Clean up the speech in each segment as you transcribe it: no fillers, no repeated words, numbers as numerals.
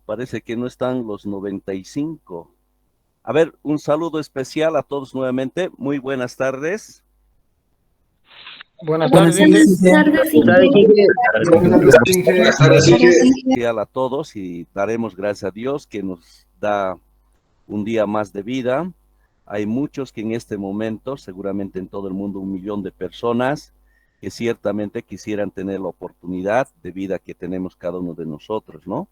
parece que no están los 95. A ver, un saludo especial a todos nuevamente. Muy buenas tardes. Buenas Buenas tardes, Inge. tardes, Buenas tardes, Inge. Especial a todos y daremos gracias a Dios que nos da un día más de vida. Hay muchos que en este momento, seguramente en todo el mundo, 1 millón de personas que ciertamente quisieran tener la oportunidad de vida que tenemos cada uno de nosotros, ¿no?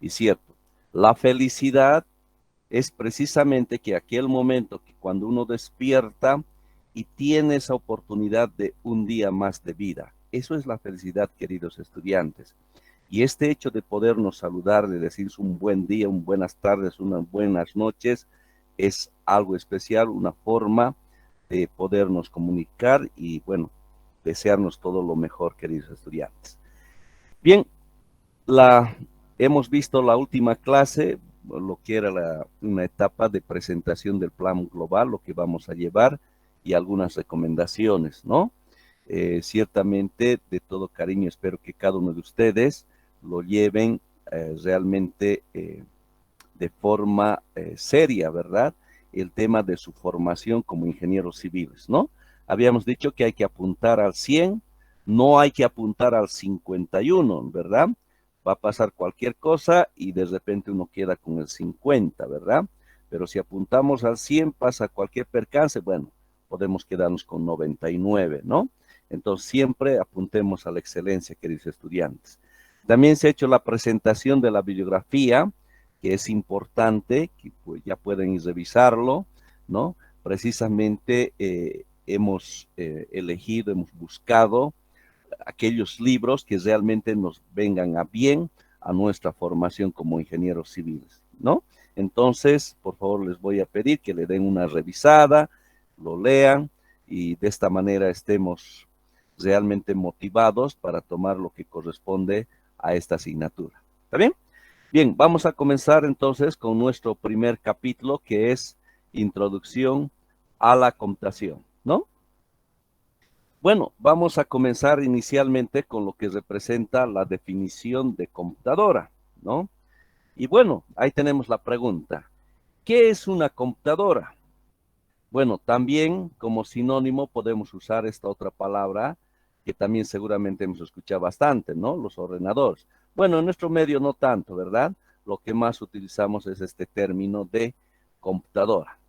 Y cierto, la felicidad es precisamente que aquel momento que cuando uno despierta y tiene esa oportunidad de un día más de vida. Eso es la felicidad, queridos estudiantes. Y este hecho de podernos saludar, de decir un buen día, un buenas tardes, unas buenas noches, es algo especial, una forma de podernos comunicar y, bueno, desearnos todo lo mejor, queridos estudiantes. Bien, hemos visto la última clase, lo que era una etapa de presentación del plan global, lo que vamos a llevar y algunas recomendaciones, ¿no? Ciertamente, de todo cariño, espero que cada uno de ustedes lo lleven realmente de forma seria, ¿verdad? El tema de su formación como ingenieros civiles, ¿no? Habíamos dicho que hay que apuntar al 100, no hay que apuntar al 51, ¿verdad? Va a pasar cualquier cosa y de repente uno queda con el 50, ¿verdad? Pero si apuntamos al 100, pasa cualquier percance, bueno, podemos quedarnos con 99, ¿no? Entonces siempre apuntemos a la excelencia, queridos estudiantes. También se ha hecho la presentación de la bibliografía, que es importante, que pues ya pueden revisarlo, ¿no? Precisamente hemos elegido, hemos buscado aquellos libros que realmente nos vengan a bien a nuestra formación como ingenieros civiles, ¿no? Entonces, por favor, les voy a pedir que le den una revisada, lo lean y de esta manera estemos realmente motivados para tomar lo que corresponde a esta asignatura. ¿Está bien? Bien, vamos a comenzar entonces con nuestro primer capítulo, que es Introducción a la Computación, ¿no? Bueno, vamos a comenzar inicialmente con lo que representa la definición de computadora, ¿no? Y bueno, ahí tenemos la pregunta. ¿Qué es una computadora? Bueno, también como sinónimo podemos usar esta otra palabra que también seguramente hemos escuchado bastante, ¿no? Los ordenadores. Bueno, en nuestro medio no tanto, ¿verdad? Lo que más utilizamos es este término de computadora.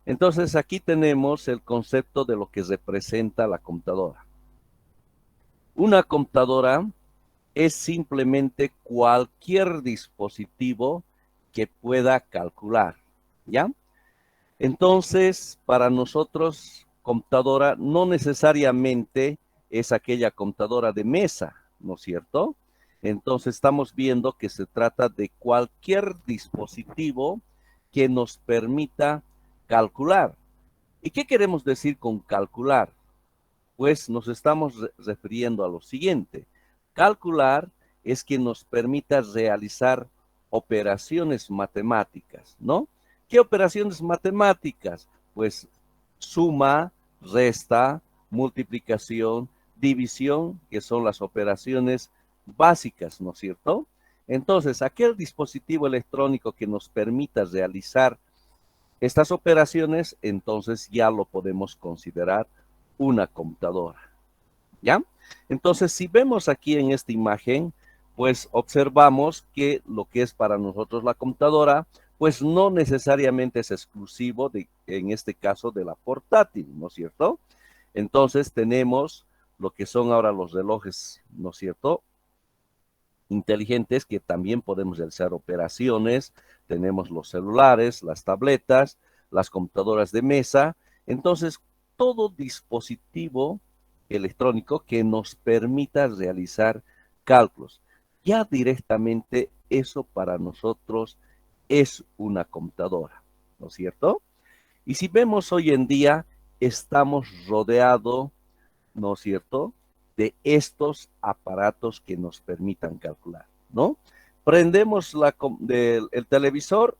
Entonces aquí tenemos el concepto de lo que representa la computadora. Una computadora es simplemente cualquier dispositivo que pueda calcular, ¿ya? Entonces, para nosotros, computadora no necesariamente es aquella computadora de mesa, ¿no es cierto? Entonces, estamos viendo que se trata de cualquier dispositivo que nos permita calcular. ¿Y qué queremos decir con calcular? Pues nos estamos refiriendo a lo siguiente. Calcular es que nos permita realizar operaciones matemáticas, ¿no? ¿Qué operaciones matemáticas? Pues suma, resta, multiplicación, división, que son las operaciones básicas, ¿no es cierto? Entonces, aquel dispositivo electrónico que nos permita realizar estas operaciones, entonces ya lo podemos considerar una computadora, ¿ya? Entonces, si vemos aquí en esta imagen, pues observamos que lo que es para nosotros la computadora, pues no necesariamente es exclusivo de, en este caso, de la portátil, ¿no es cierto? Entonces tenemos lo que son ahora los relojes, ¿no es cierto? Inteligentes que también podemos realizar operaciones, tenemos los celulares, las tabletas, las computadoras de mesa, entonces todo dispositivo electrónico que nos permita realizar cálculos. Ya directamente eso para nosotros es una computadora, ¿no es cierto? Y si vemos hoy en día, estamos rodeados, ¿no es cierto?, de estos aparatos que nos permitan calcular, ¿no? Prendemos el televisor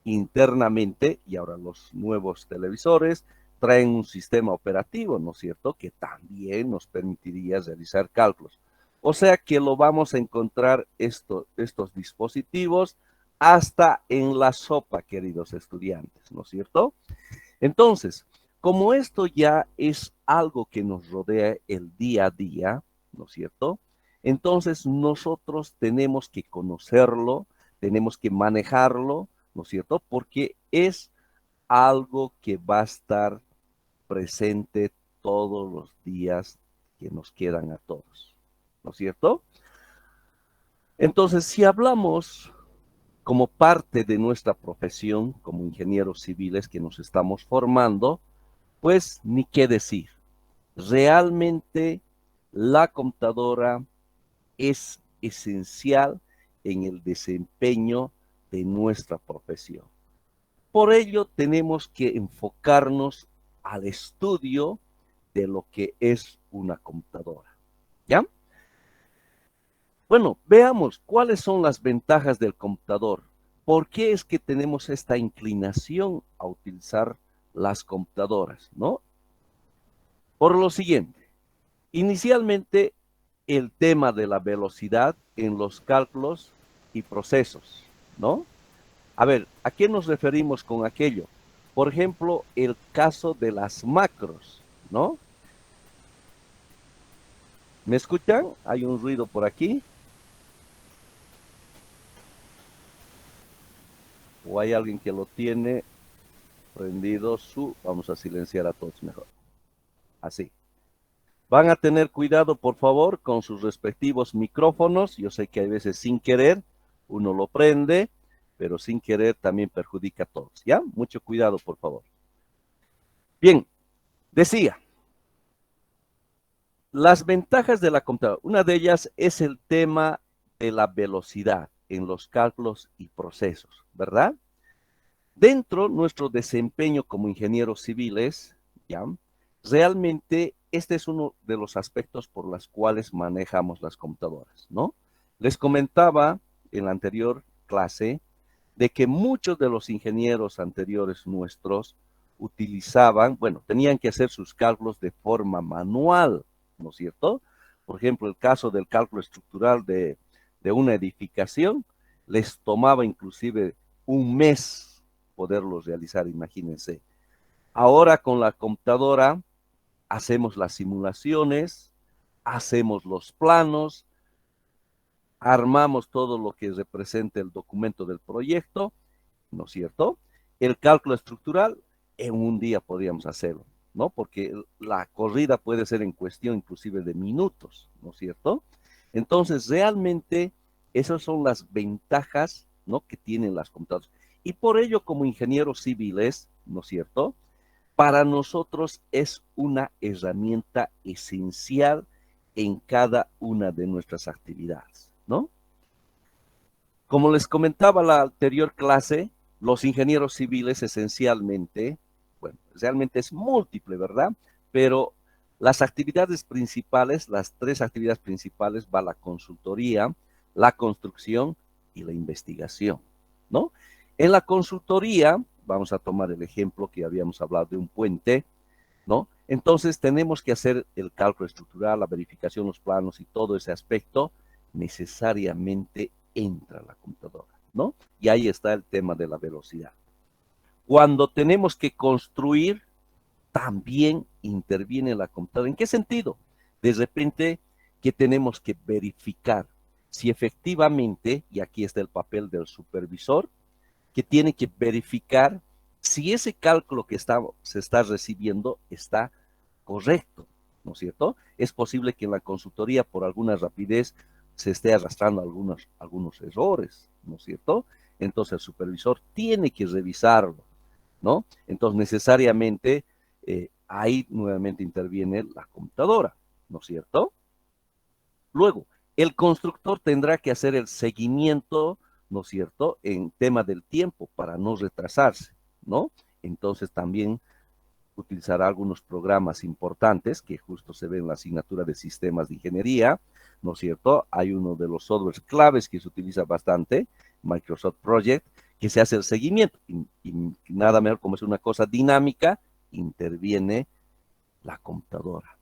internamente, y ahora los nuevos televisores traen un sistema operativo, ¿no es cierto?, que también nos permitiría realizar cálculos. O sea que lo vamos a encontrar estos dispositivos hasta en la sopa, queridos estudiantes, ¿no es cierto? Entonces, como esto ya es algo que nos rodea el día a día, ¿no es cierto? Entonces nosotros tenemos que conocerlo, tenemos que manejarlo, ¿no es cierto? Porque es algo que va a estar presente todos los días que nos quedan a todos, ¿no es cierto? Entonces, si hablamos como parte de nuestra profesión como ingenieros civiles que nos estamos formando, pues ni qué decir. Realmente la computadora es esencial en el desempeño de nuestra profesión. Por ello tenemos que enfocarnos al estudio de lo que es una computadora. ¿Ya? Bueno, veamos cuáles son las ventajas del computador. ¿Por qué es que tenemos esta inclinación a utilizar las computadoras, no? Por lo siguiente, inicialmente el tema de la velocidad en los cálculos y procesos, ¿no? A ver, ¿a qué nos referimos con aquello? Por ejemplo, el caso de las macros, ¿no? ¿Me escuchan? Hay un ruido por aquí. ¿O hay alguien que lo tiene prendido su... Vamos a silenciar a todos mejor. Así. Van a tener cuidado, por favor, con sus respectivos micrófonos. Yo sé que hay veces sin querer uno lo prende, pero sin querer también perjudica a todos. ¿Ya? Mucho cuidado, por favor. Bien, decía, las ventajas de la computadora. Una de ellas es el tema de la velocidad en los cálculos y procesos, ¿verdad? Dentro de nuestro desempeño como ingenieros civiles, ¿ya? Realmente este es uno de los aspectos por los cuales manejamos las computadoras, ¿no? Les comentaba en la anterior clase de que muchos de los ingenieros anteriores nuestros utilizaban, bueno, tenían que hacer sus cálculos de forma manual, ¿no es cierto? Por ejemplo, el caso del cálculo estructural de una edificación, les tomaba inclusive un mes poderlos realizar, imagínense. Ahora con la computadora hacemos las simulaciones, hacemos los planos, armamos todo lo que representa el documento del proyecto, ¿no es cierto? El cálculo estructural en un día podríamos hacerlo, ¿no? Porque la corrida puede ser en cuestión inclusive de minutos, ¿no es cierto? Entonces, realmente esas son las ventajas, ¿no? Que tienen las computadoras. Y por ello, como ingenieros civiles, ¿no es cierto? Para nosotros es una herramienta esencial en cada una de nuestras actividades, ¿no? Como les comentaba la anterior clase, los ingenieros civiles esencialmente, bueno, realmente es múltiple, ¿verdad? Pero las actividades principales, las tres actividades principales, va la consultoría, la construcción y la investigación, ¿no? En la consultoría, vamos a tomar el ejemplo que habíamos hablado de un puente, ¿no? Entonces tenemos que hacer el cálculo estructural, la verificación, los planos y todo ese aspecto necesariamente entra la computadora, ¿no? Y ahí está el tema de la velocidad. Cuando tenemos que construir, también interviene la computadora. ¿En qué sentido? De repente que tenemos que verificar si efectivamente, y aquí está el papel del supervisor, que tiene que verificar si ese cálculo que se está recibiendo está correcto, ¿no es cierto? Es posible que en la consultoría por alguna rapidez se esté arrastrando algunos errores, ¿no es cierto? Entonces el supervisor tiene que revisarlo, ¿no? Entonces necesariamente ahí nuevamente interviene la computadora, ¿no es cierto? Luego, el constructor tendrá que hacer el seguimiento, ¿no es cierto?, en tema del tiempo para no retrasarse, ¿no? Entonces también utilizará algunos programas importantes que justo se ve en la asignatura de sistemas de ingeniería, ¿no es cierto? Hay uno de los softwares claves que se utiliza bastante, Microsoft Project, que se hace el seguimiento y nada mejor como es una cosa dinámica, interviene la computadora.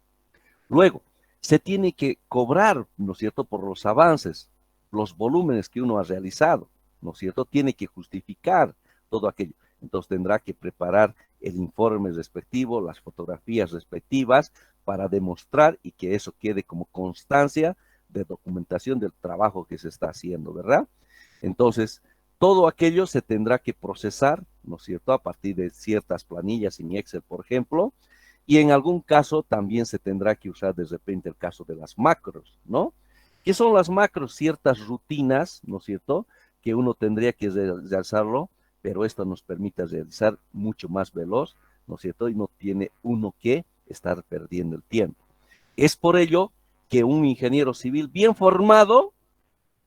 Luego, se tiene que cobrar, ¿no es cierto?, por los avances, los volúmenes que uno ha realizado, ¿no es cierto?, tiene que justificar todo aquello. Entonces tendrá que preparar el informe respectivo, las fotografías respectivas, para demostrar y que eso quede como constancia de documentación del trabajo que se está haciendo, ¿verdad? Entonces, todo aquello se tendrá que procesar, ¿no es cierto?, a partir de ciertas planillas en Excel, por ejemplo, y en algún caso también se tendrá que usar de repente el caso de las macros, ¿no? ¿Qué son las macros? Ciertas rutinas, ¿no es cierto?, que uno tendría que realizarlo, pero esto nos permite realizar mucho más veloz, ¿no es cierto?, y no tiene uno que estar perdiendo el tiempo. Es por ello que un ingeniero civil bien formado,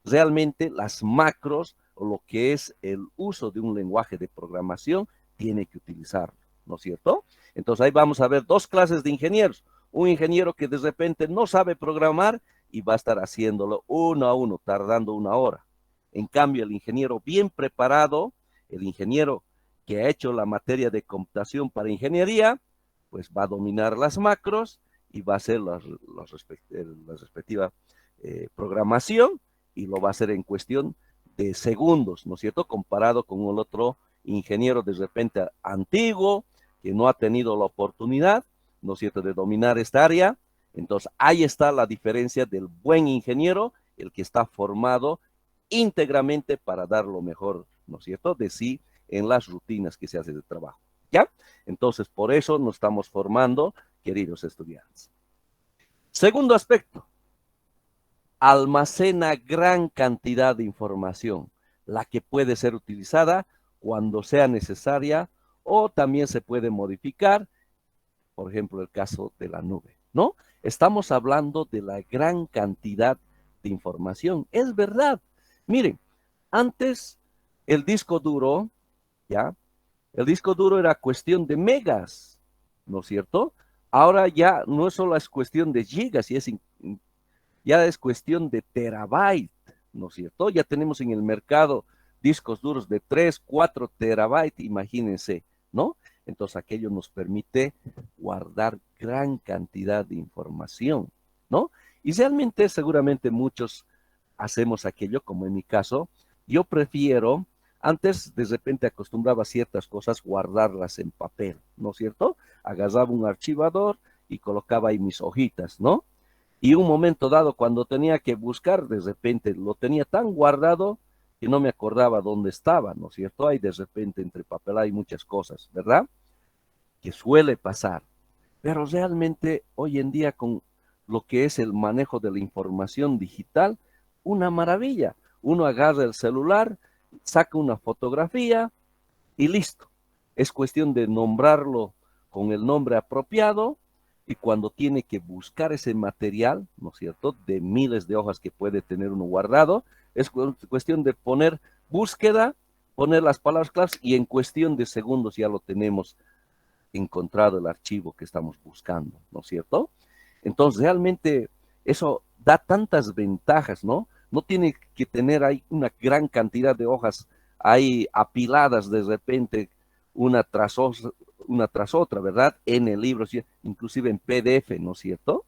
realmente las macros o lo que es el uso de un lenguaje de programación tiene que utilizarlo, ¿no es cierto? Entonces ahí vamos a ver dos clases de ingenieros. Un ingeniero que de repente no sabe programar y va a estar haciéndolo uno a uno, tardando una hora. En cambio, el ingeniero bien preparado, el ingeniero que ha hecho la materia de computación para ingeniería, pues va a dominar las macros y va a hacer la respectiva programación, y lo va a hacer en cuestión de segundos, ¿no es cierto?, comparado con el otro ingeniero de repente antiguo, que no ha tenido la oportunidad, ¿no es cierto?, de dominar esta área. Entonces, ahí está la diferencia del buen ingeniero, el que está formado íntegramente para dar lo mejor, ¿no es cierto?, de sí en las rutinas que se hace de trabajo, ¿ya? Entonces, por eso nos estamos formando, queridos estudiantes. Segundo aspecto, almacena gran cantidad de información, la que puede ser utilizada cuando sea necesaria o también se puede modificar, por ejemplo, el caso de la nube, ¿no? Estamos hablando de la gran cantidad de información. Es verdad. Miren, antes el disco duro, ¿ya? El disco duro era cuestión de megas, ¿no es cierto? Ahora ya no es solo es cuestión de gigas, ya es cuestión de terabyte, ¿no es cierto? Ya tenemos en el mercado discos duros de 3, 4 terabytes, imagínense, ¿no? Entonces aquello nos permite guardar gran cantidad de información, ¿no? Y realmente seguramente muchos hacemos aquello, como en mi caso, yo prefiero, antes de repente acostumbraba ciertas cosas guardarlas en papel, ¿no es cierto? Agarraba un archivador y colocaba ahí mis hojitas, ¿no? Y un momento dado, cuando tenía que buscar, de repente lo tenía tan guardado que no me acordaba dónde estaba, ¿no es cierto? Hay de repente entre papel hay muchas cosas, ¿verdad? Que suele pasar. Pero realmente hoy en día con lo que es el manejo de la información digital, una maravilla. Uno agarra el celular, saca una fotografía y listo. Es cuestión de nombrarlo con el nombre apropiado, y cuando tiene que buscar ese material, ¿no es cierto?, de miles de hojas que puede tener uno guardado, es cuestión de poner búsqueda, poner las palabras claves y en cuestión de segundos ya lo tenemos encontrado el archivo que estamos buscando, ¿no es cierto? Entonces realmente eso da tantas ventajas, ¿no? No tiene que tener ahí una gran cantidad de hojas ahí apiladas de repente una tras otra, ¿verdad? En el libro, inclusive en PDF, ¿no es cierto?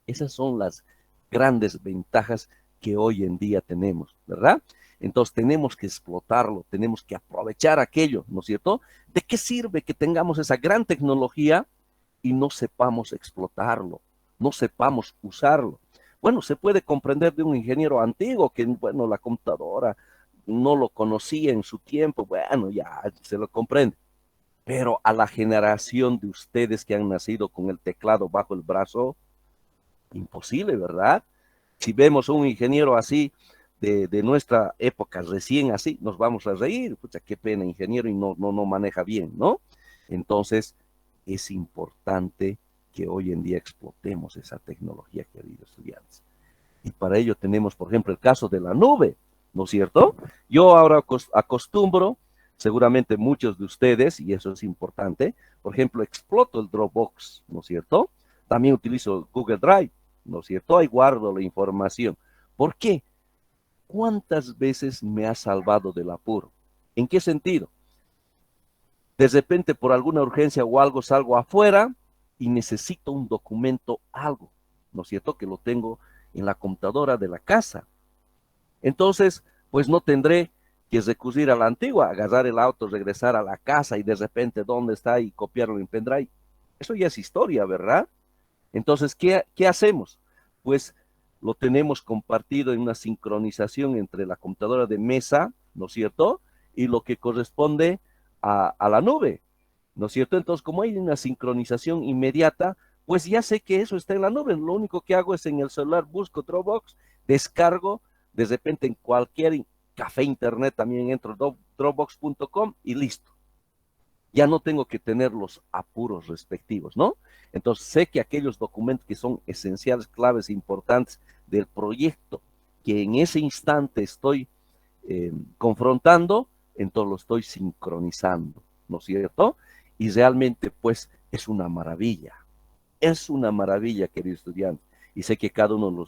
Esas son las grandes ventajas que hoy en día tenemos, ¿verdad? Entonces tenemos que explotarlo, tenemos que aprovechar aquello, ¿no es cierto? ¿De qué sirve que tengamos esa gran tecnología y no sepamos explotarlo, no sepamos usarlo? Bueno, se puede comprender de un ingeniero antiguo que, bueno, la computadora no lo conocía en su tiempo, bueno, ya se lo comprende. Pero a la generación de ustedes que han nacido con el teclado bajo el brazo, imposible, ¿verdad? Si vemos un ingeniero así de nuestra época, recién así, nos vamos a reír, pucha, qué pena, ingeniero, y no maneja bien, ¿no? Entonces, es importante que hoy en día explotemos esa tecnología, queridos estudiantes. Y para ello tenemos, por ejemplo, el caso de la nube, ¿no es cierto? Yo ahora acostumbro, seguramente muchos de ustedes, y eso es importante, por ejemplo, exploto el Dropbox, ¿no es cierto? También utilizo Google Drive, ¿no es cierto? Ahí guardo la información. ¿Por qué? ¿Cuántas veces me ha salvado del apuro? ¿En qué sentido? De repente, por alguna urgencia o algo, salgo afuera y necesito un documento, algo, ¿no es cierto? Que lo tengo en la computadora de la casa. Entonces, pues no tendré que recurrir a la antigua, agarrar el auto, regresar a la casa y de repente dónde está y copiarlo en pendrive. Eso ya es historia, ¿verdad? Entonces, ¿qué hacemos? Pues lo tenemos compartido en una sincronización entre la computadora de mesa, ¿no es cierto? Y lo que corresponde a la nube, ¿no es cierto? Entonces, como hay una sincronización inmediata, pues ya sé que eso está en la nube. Lo único que hago es en el celular busco Dropbox, descargo, de repente en cualquier café internet también entro dropbox.com y listo. Ya no tengo que tener los apuros respectivos, ¿no? Entonces sé que aquellos documentos que son esenciales, claves, importantes del proyecto que en ese instante estoy confrontando, entonces lo estoy sincronizando, ¿no es cierto? Y realmente, pues, es una maravilla, querido estudiante, y sé que cada uno lo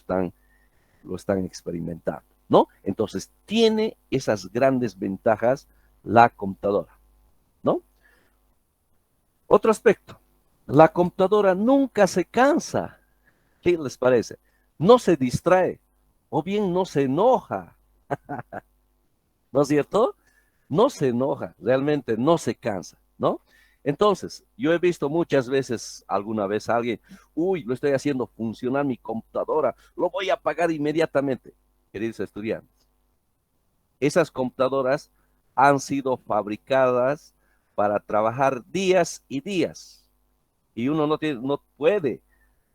están experimentando, ¿no? Entonces, tiene esas grandes ventajas la computadora, ¿no? Otro aspecto, la computadora nunca se cansa. ¿Qué les parece? No se distrae o bien no se enoja, ¿no es cierto? No se enoja, realmente no se cansa, ¿no? Entonces, yo he visto muchas veces, alguna vez a alguien, uy, lo estoy haciendo funcionar mi computadora, lo voy a apagar inmediatamente. Queridos estudiantes, esas computadoras han sido fabricadas para trabajar días y días. Y uno no puede,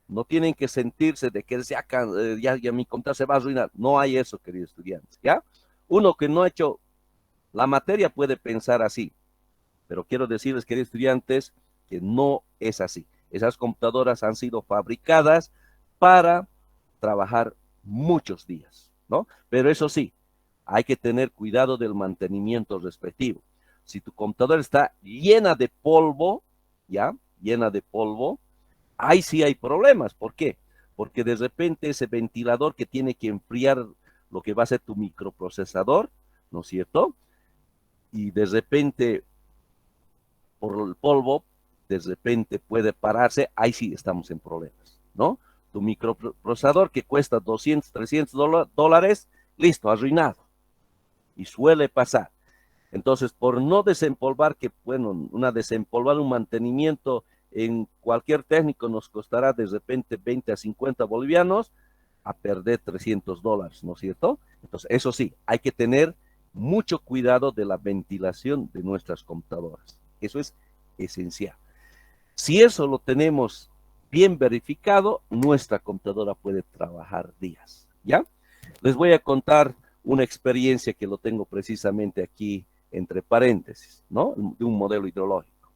no tienen que sentirse de que ya mi computadora se va a arruinar. No hay eso, queridos estudiantes, ¿ya? Uno que no ha hecho la materia puede pensar así, pero quiero decirles, queridos estudiantes, que no es así. Esas computadoras han sido fabricadas para trabajar muchos días, ¿no? Pero eso sí, hay que tener cuidado del mantenimiento respectivo. Si tu computadora está llena de polvo, ¿ya? Llena de polvo, ahí sí hay problemas. ¿Por qué? Porque de repente ese ventilador que tiene que enfriar lo que va a ser tu microprocesador, ¿no es cierto? Y de repente, por el polvo, de repente puede pararse, ahí sí estamos en problemas, ¿no? Tu microprocesador que cuesta 200, 300 dólares, listo, arruinado. Y suele pasar. Entonces, por no desempolvar, que bueno, un mantenimiento en cualquier técnico nos costará de repente 20 a 50 bolivianos, a perder 300 dólares, ¿no es cierto? Entonces, eso sí, hay que tener mucho cuidado de la ventilación de nuestras computadoras. Eso es esencial. Si eso lo tenemos bien verificado, nuestra computadora puede trabajar días, ¿ya? Les voy a contar una experiencia que lo tengo precisamente aquí entre paréntesis, ¿no? De un modelo hidrológico.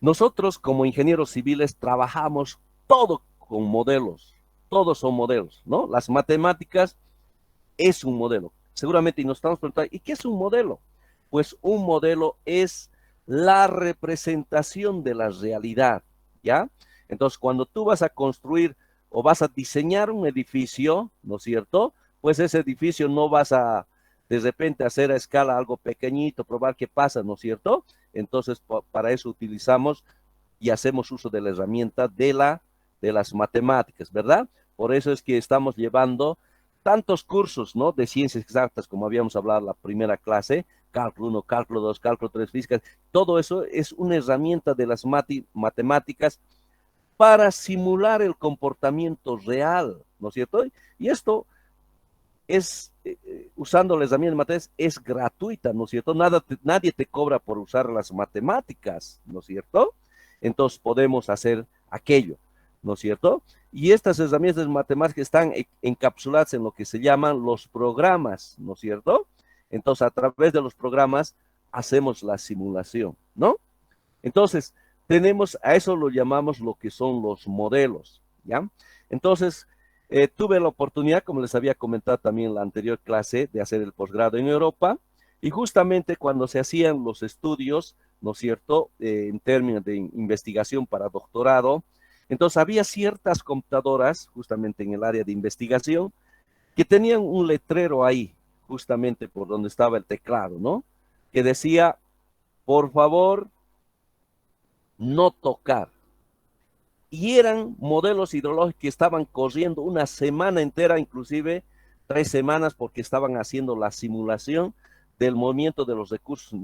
Nosotros como ingenieros civiles trabajamos todo con modelos, todos son modelos, ¿no? Las matemáticas es un modelo. Seguramente nos estamos preguntando, ¿y qué es un modelo? Pues un modelo es la representación de la realidad, ¿ya? Entonces, cuando tú vas a construir o vas a diseñar un edificio, ¿no es cierto? Pues ese edificio no vas a de repente hacer a escala algo pequeñito, probar qué pasa, ¿no es cierto? Entonces, para eso utilizamos y hacemos uso de la herramienta de las matemáticas, ¿verdad? Por eso es que estamos llevando tantos cursos, ¿no? De ciencias exactas, como habíamos hablado en la primera clase, cálculo 1, cálculo 2, cálculo 3, física, todo eso es una herramienta de las matemáticas para simular el comportamiento real, ¿no es cierto? Y esto es, usando las herramientas de matemáticas, es gratuita, ¿no es cierto? Nadie te cobra por usar las matemáticas, ¿no es cierto? Entonces podemos hacer aquello, ¿no es cierto? Y estas herramientas matemáticas están encapsuladas en lo que se llaman los programas, ¿no es cierto? Entonces, a través de los programas hacemos la simulación, ¿no? Entonces, a eso lo llamamos lo que son los modelos, ¿ya? Entonces, tuve la oportunidad, como les había comentado también en la anterior clase, de hacer el posgrado en Europa, y justamente cuando se hacían los estudios, ¿no es cierto?, en términos de investigación para doctorado, entonces había ciertas computadoras, justamente en el área de investigación, que tenían un letrero ahí, justamente por donde estaba el teclado, ¿no? Que decía, por favor, no tocar. y eran modelos hidrológicos que estaban corriendo una semana entera, inclusive 3 semanas, porque estaban haciendo la simulación del movimiento de los recursos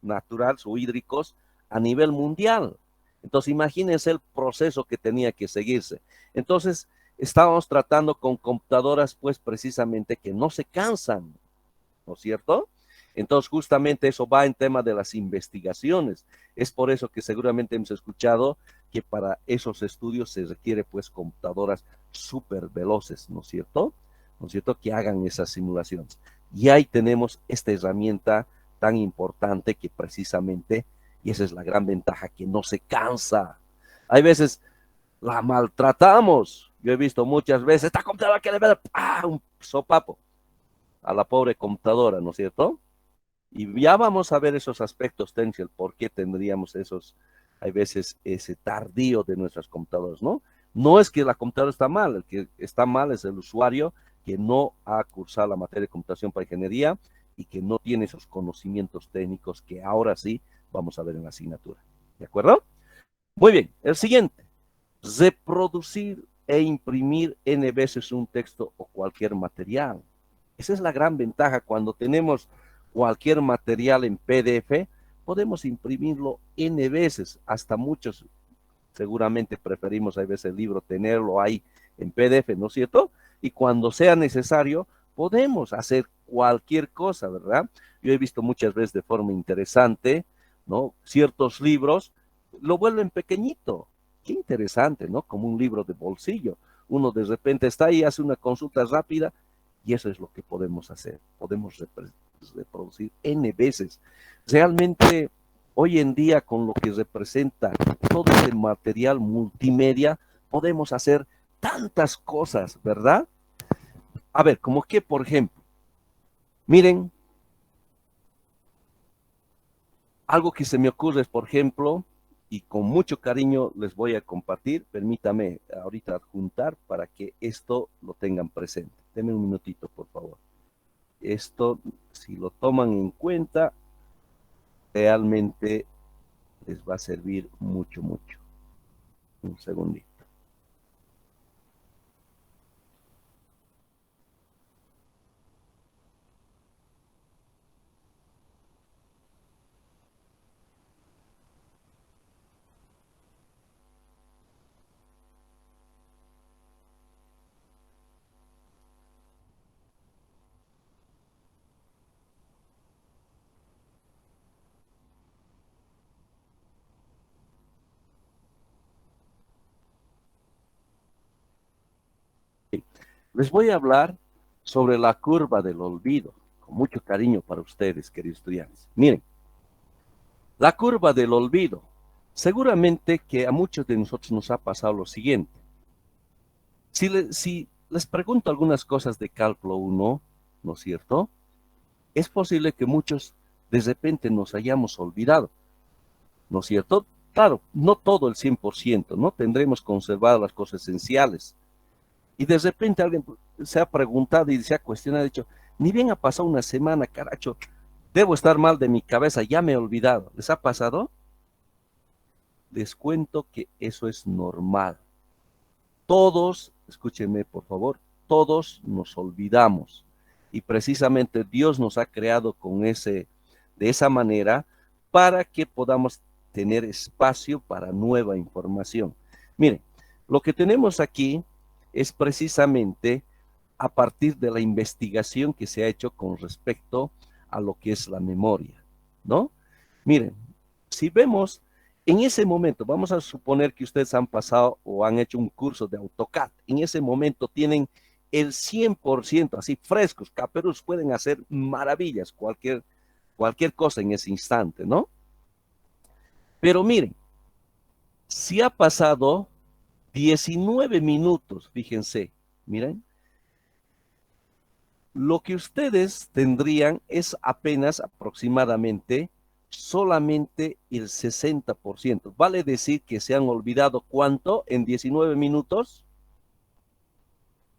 naturales o hídricos a nivel mundial. Entonces, imagínense el proceso que tenía que seguirse. Entonces, estábamos tratando con computadoras, pues precisamente que no se cansan, ¿no es cierto? Entonces, justamente eso va en tema de las investigaciones. Es por eso que seguramente hemos escuchado que para esos estudios se requiere pues computadoras súper veloces, ¿no es cierto? ¿No es cierto? Que hagan esas simulaciones. Y ahí tenemos esta herramienta tan importante que precisamente, y esa es la gran ventaja, que no se cansa. Hay veces la maltratamos. Yo he visto muchas veces, esta computadora que le da un sopapo a la pobre computadora, ¿no es cierto? Y ya vamos a ver esos aspectos técnicos, el por qué tendríamos esos, hay veces, ese tardío de nuestras computadoras, ¿no? No es que la computadora está mal, el que está mal es el usuario que no ha cursado la materia de computación para ingeniería y que no tiene esos conocimientos técnicos que ahora sí vamos a ver en la asignatura. ¿De acuerdo? Muy bien, el siguiente. Reproducir e imprimir N veces un texto o cualquier material. Esa es la gran ventaja. Cuando tenemos cualquier material en PDF, podemos imprimirlo N veces, hasta muchos seguramente preferimos a veces el libro tenerlo ahí en PDF, ¿no es cierto? Y cuando sea necesario, podemos hacer cualquier cosa, ¿verdad? Yo he visto muchas veces de forma interesante, ¿no? Ciertos libros lo vuelven pequeñito. Qué interesante, ¿no? Como un libro de bolsillo. Uno de repente está ahí, hace una consulta rápida y eso es lo que podemos hacer. Podemos reproducir N veces. Realmente, hoy en día, con lo que representa todo ese material multimedia, podemos hacer tantas cosas, ¿verdad? A ver, como que, por ejemplo, miren, algo que se me ocurre es, por ejemplo, y con mucho cariño les voy a compartir, permítame ahorita adjuntar para que esto lo tengan presente. Denme un minutito, por favor. Esto, si lo toman en cuenta, realmente les va a servir mucho, mucho. Un segundito. Les voy a hablar sobre la curva del olvido, con mucho cariño para ustedes, queridos estudiantes. Miren, la curva del olvido. Seguramente que a muchos de nosotros nos ha pasado lo siguiente. Si les pregunto algunas cosas de cálculo 1, ¿no es cierto? Es posible que muchos de repente nos hayamos olvidado, ¿no es cierto? Claro, no todo el 100%, ¿no? Tendremos conservado las cosas esenciales. Y de repente alguien se ha preguntado y se ha cuestionado, ha dicho, ni bien ha pasado una semana, caracho, debo estar mal de mi cabeza, ya me he olvidado. ¿Les ha pasado? Les cuento que eso es normal. Todos, escúchenme por favor, todos nos olvidamos. Y precisamente Dios nos ha creado de esa manera para que podamos tener espacio para nueva información. Miren, lo que tenemos aquí es precisamente a partir de la investigación que se ha hecho con respecto a lo que es la memoria, ¿no? Miren, si vemos en ese momento, vamos a suponer que ustedes han pasado o han hecho un curso de AutoCAD, en ese momento tienen el 100% así frescos, caperos, pueden hacer maravillas, cualquier cosa en ese instante, ¿no? Pero miren, si ha pasado 19 minutos, fíjense, miren, lo que ustedes tendrían es apenas aproximadamente solamente el 60%. Vale decir que se han olvidado cuánto en 19 minutos,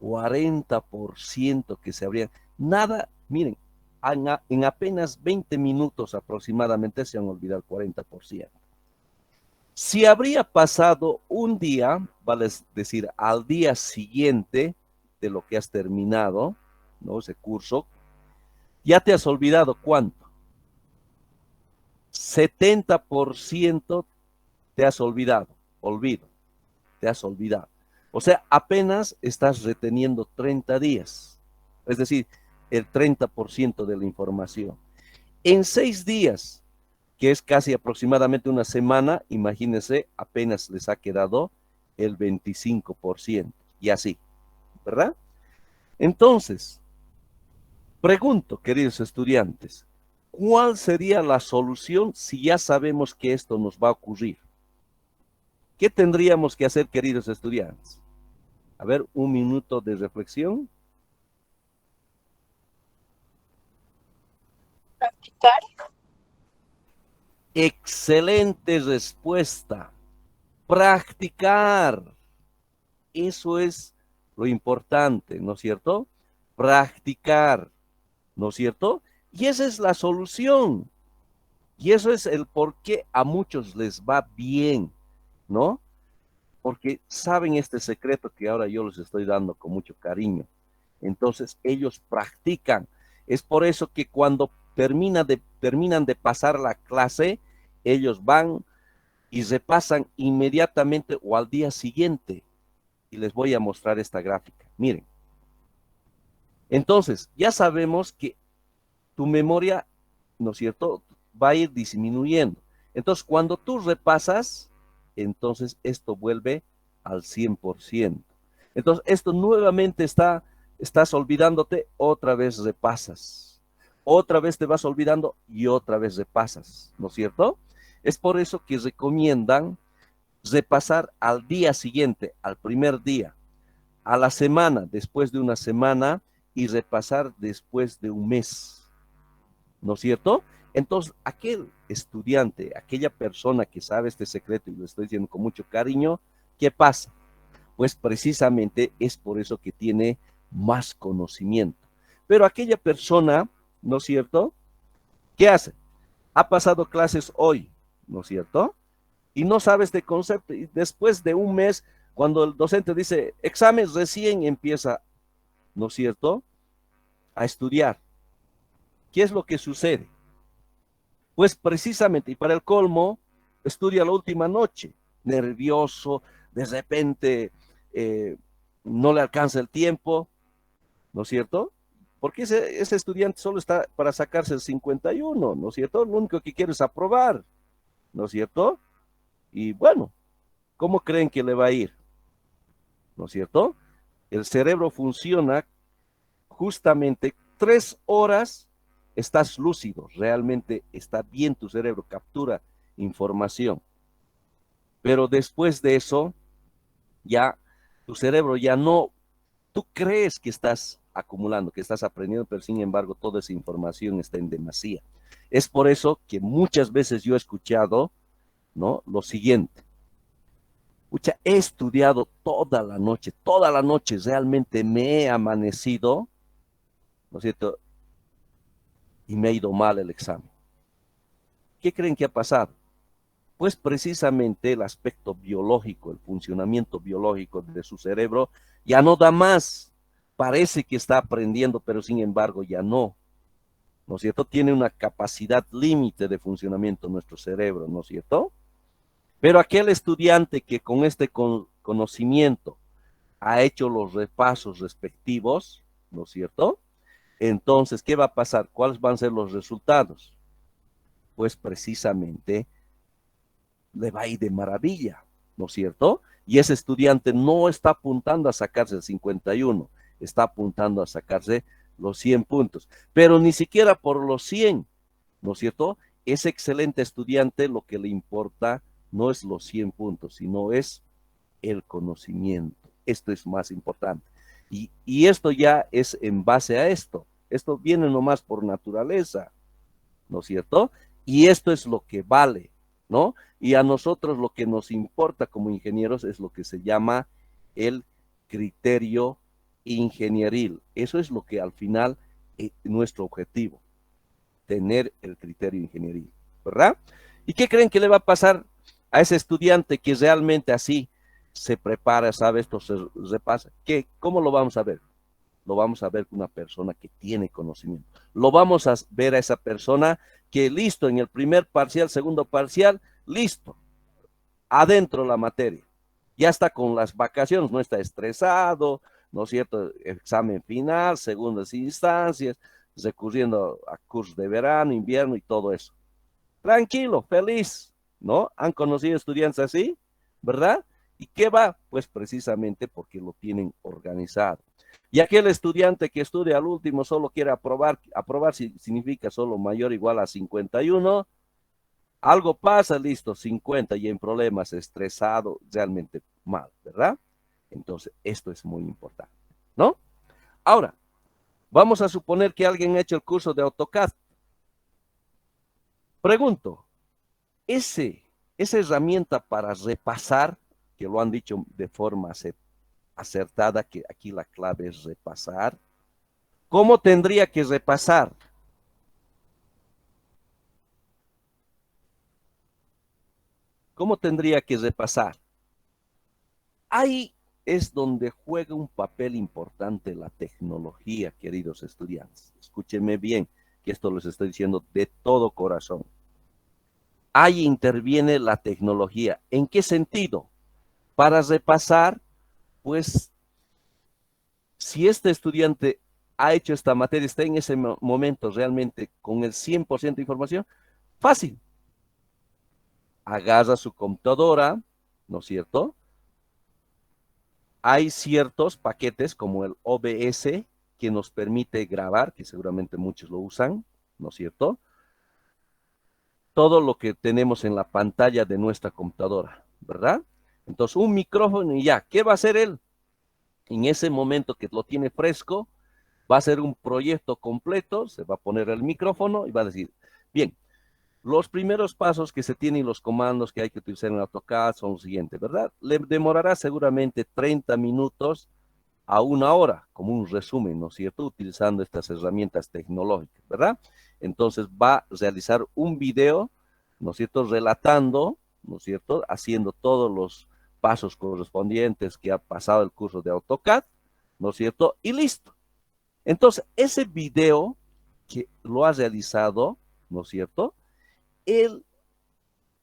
40% que se habrían. Nada, miren, en apenas 20 minutos aproximadamente se han olvidado el 40%. Si habría pasado un día, vale decir, al día siguiente de lo que has terminado, ¿no? Ese curso, ya te has olvidado cuánto. 70% te has olvidado, olvido, te has olvidado. O sea, apenas estás reteniendo 30 días, es decir, el 30% de la información. En 6 días, que es casi aproximadamente una semana, imagínense, apenas les ha quedado el 25%, y así, ¿verdad? Entonces, pregunto, queridos estudiantes, ¿cuál sería la solución si ya sabemos que esto nos va a ocurrir? ¿Qué tendríamos que hacer, queridos estudiantes? A ver, un minuto de reflexión. Practicar. Excelente respuesta. Practicar. Eso es lo importante, ¿no es cierto? Practicar, ¿no es cierto? Y esa es la solución. Y eso es el por qué a muchos les va bien, ¿no? Porque saben este secreto que ahora yo les estoy dando con mucho cariño. Entonces ellos practican. Es por eso que cuando terminan de pasar la clase, ellos van y repasan inmediatamente o al día siguiente. Y les voy a mostrar esta gráfica. Miren. Entonces, ya sabemos que tu memoria, ¿no es cierto?, va a ir disminuyendo. Entonces, cuando tú repasas, entonces esto vuelve al 100%. Entonces, esto nuevamente estás olvidándote, otra vez repasas. Otra vez te vas olvidando y otra vez repasas, ¿no es cierto? Es por eso que recomiendan repasar al día siguiente, al primer día, a la semana, después de una semana, y repasar después de un mes, ¿no es cierto? Entonces, aquel estudiante, aquella persona que sabe este secreto, y lo estoy diciendo con mucho cariño, ¿qué pasa? Pues precisamente es por eso que tiene más conocimiento. Pero aquella persona, ¿no es cierto? ¿Qué hace? Ha pasado clases hoy, ¿no es cierto? Y no sabe este concepto. Y después de un mes, cuando el docente dice examen, recién empieza, ¿no es cierto?, a estudiar. ¿Qué es lo que sucede? Pues precisamente, y para el colmo, estudia la última noche, nervioso, de repente eh, no le alcanza el tiempo, ¿no es cierto? Porque ese estudiante solo está para sacarse el 51, ¿no es cierto? Lo único que quiere es aprobar, ¿no es cierto? Y bueno, ¿cómo creen que le va a ir? ¿No es cierto? El cerebro funciona justamente 3 horas, estás lúcido, realmente está bien tu cerebro, captura información. Pero después de eso, ya tu cerebro ya no, tú crees que estás acumulando, que estás aprendiendo, pero sin embargo toda esa información está en demasía. Es por eso que muchas veces yo he escuchado, ¿no?, lo siguiente. Pucha, he estudiado toda la noche, realmente me he amanecido, ¿no es cierto?, y me ha ido mal el examen. ¿Qué creen que ha pasado? Pues precisamente el aspecto biológico, el funcionamiento biológico de su cerebro ya no da más. Parece que está aprendiendo, pero sin embargo ya no. ¿No es cierto? Tiene una capacidad límite de funcionamiento nuestro cerebro, ¿no es cierto? Pero aquel estudiante que con este conocimiento ha hecho los repasos respectivos, ¿no es cierto? Entonces, ¿qué va a pasar? ¿Cuáles van a ser los resultados? Pues precisamente le va a ir de maravilla, ¿no es cierto? Y ese estudiante no está apuntando a sacarse el 51, está apuntando a sacarse los 100 puntos, pero ni siquiera por los 100, ¿no es cierto? Ese excelente estudiante lo que le importa no es los 100 puntos, sino es el conocimiento. Esto es más importante. Y esto ya es en base a esto. Esto viene nomás por naturaleza, ¿no es cierto? Y esto es lo que vale, ¿no? Y a nosotros lo que nos importa como ingenieros es lo que se llama el criterio ingenieril. Eso es lo que al final es nuestro objetivo, tener el criterio ingenieril, ¿verdad? ¿Y qué creen que le va a pasar A ese estudiante que realmente así se prepara, sabe esto, se repasa, ¿cómo lo vamos a ver? Lo vamos a ver con una persona que tiene conocimiento. Lo vamos a ver a esa persona que listo, en el primer parcial, segundo parcial, listo, adentro la materia. Ya está con las vacaciones, no está estresado, ¿no es cierto? Examen final, segundas instancias, recurriendo a cursos de verano, invierno y todo eso. Tranquilo, feliz, ¿no? ¿Han conocido estudiantes así? ¿Verdad? ¿Y qué va? Pues precisamente porque lo tienen organizado. Y aquel estudiante que estudia al último solo quiere aprobar, aprobar significa solo mayor o igual a 51, algo pasa, listo, 50 y en problemas, estresado, realmente mal, ¿verdad? Entonces, esto es muy importante, ¿no? Ahora, vamos a suponer que alguien ha hecho el curso de AutoCAD. Pregunto, esa herramienta para repasar, que lo han dicho de forma acertada, que aquí la clave es repasar, ¿cómo tendría que repasar? ¿Cómo tendría que repasar? Ahí es donde juega un papel importante la tecnología, queridos estudiantes. Escúchenme bien, que esto les estoy diciendo de todo corazón. Ahí interviene la tecnología. ¿En qué sentido? Para repasar, pues, si este estudiante ha hecho esta materia, está en ese momento realmente con el 100% de información, fácil. Agarra su computadora, ¿no es cierto? Hay ciertos paquetes como el OBS que nos permite grabar, que seguramente muchos lo usan, ¿no es cierto? Todo lo que tenemos en la pantalla de nuestra computadora, ¿verdad? Entonces, un micrófono y ya, ¿qué va a hacer él? En ese momento que lo tiene fresco, va a hacer un proyecto completo, se va a poner el micrófono y va a decir, bien, los primeros pasos que se tienen y los comandos que hay que utilizar en AutoCAD son los siguientes, ¿verdad? Le demorará seguramente 30 minutos a una hora, como un resumen, ¿no es cierto? Utilizando estas herramientas tecnológicas, ¿verdad? Entonces va a realizar un video, ¿no es cierto? Relatando, ¿no es cierto? Haciendo todos los pasos correspondientes que ha pasado el curso de AutoCAD, ¿no es cierto? Y listo. Entonces, ese video que lo ha realizado, ¿no es cierto? Él,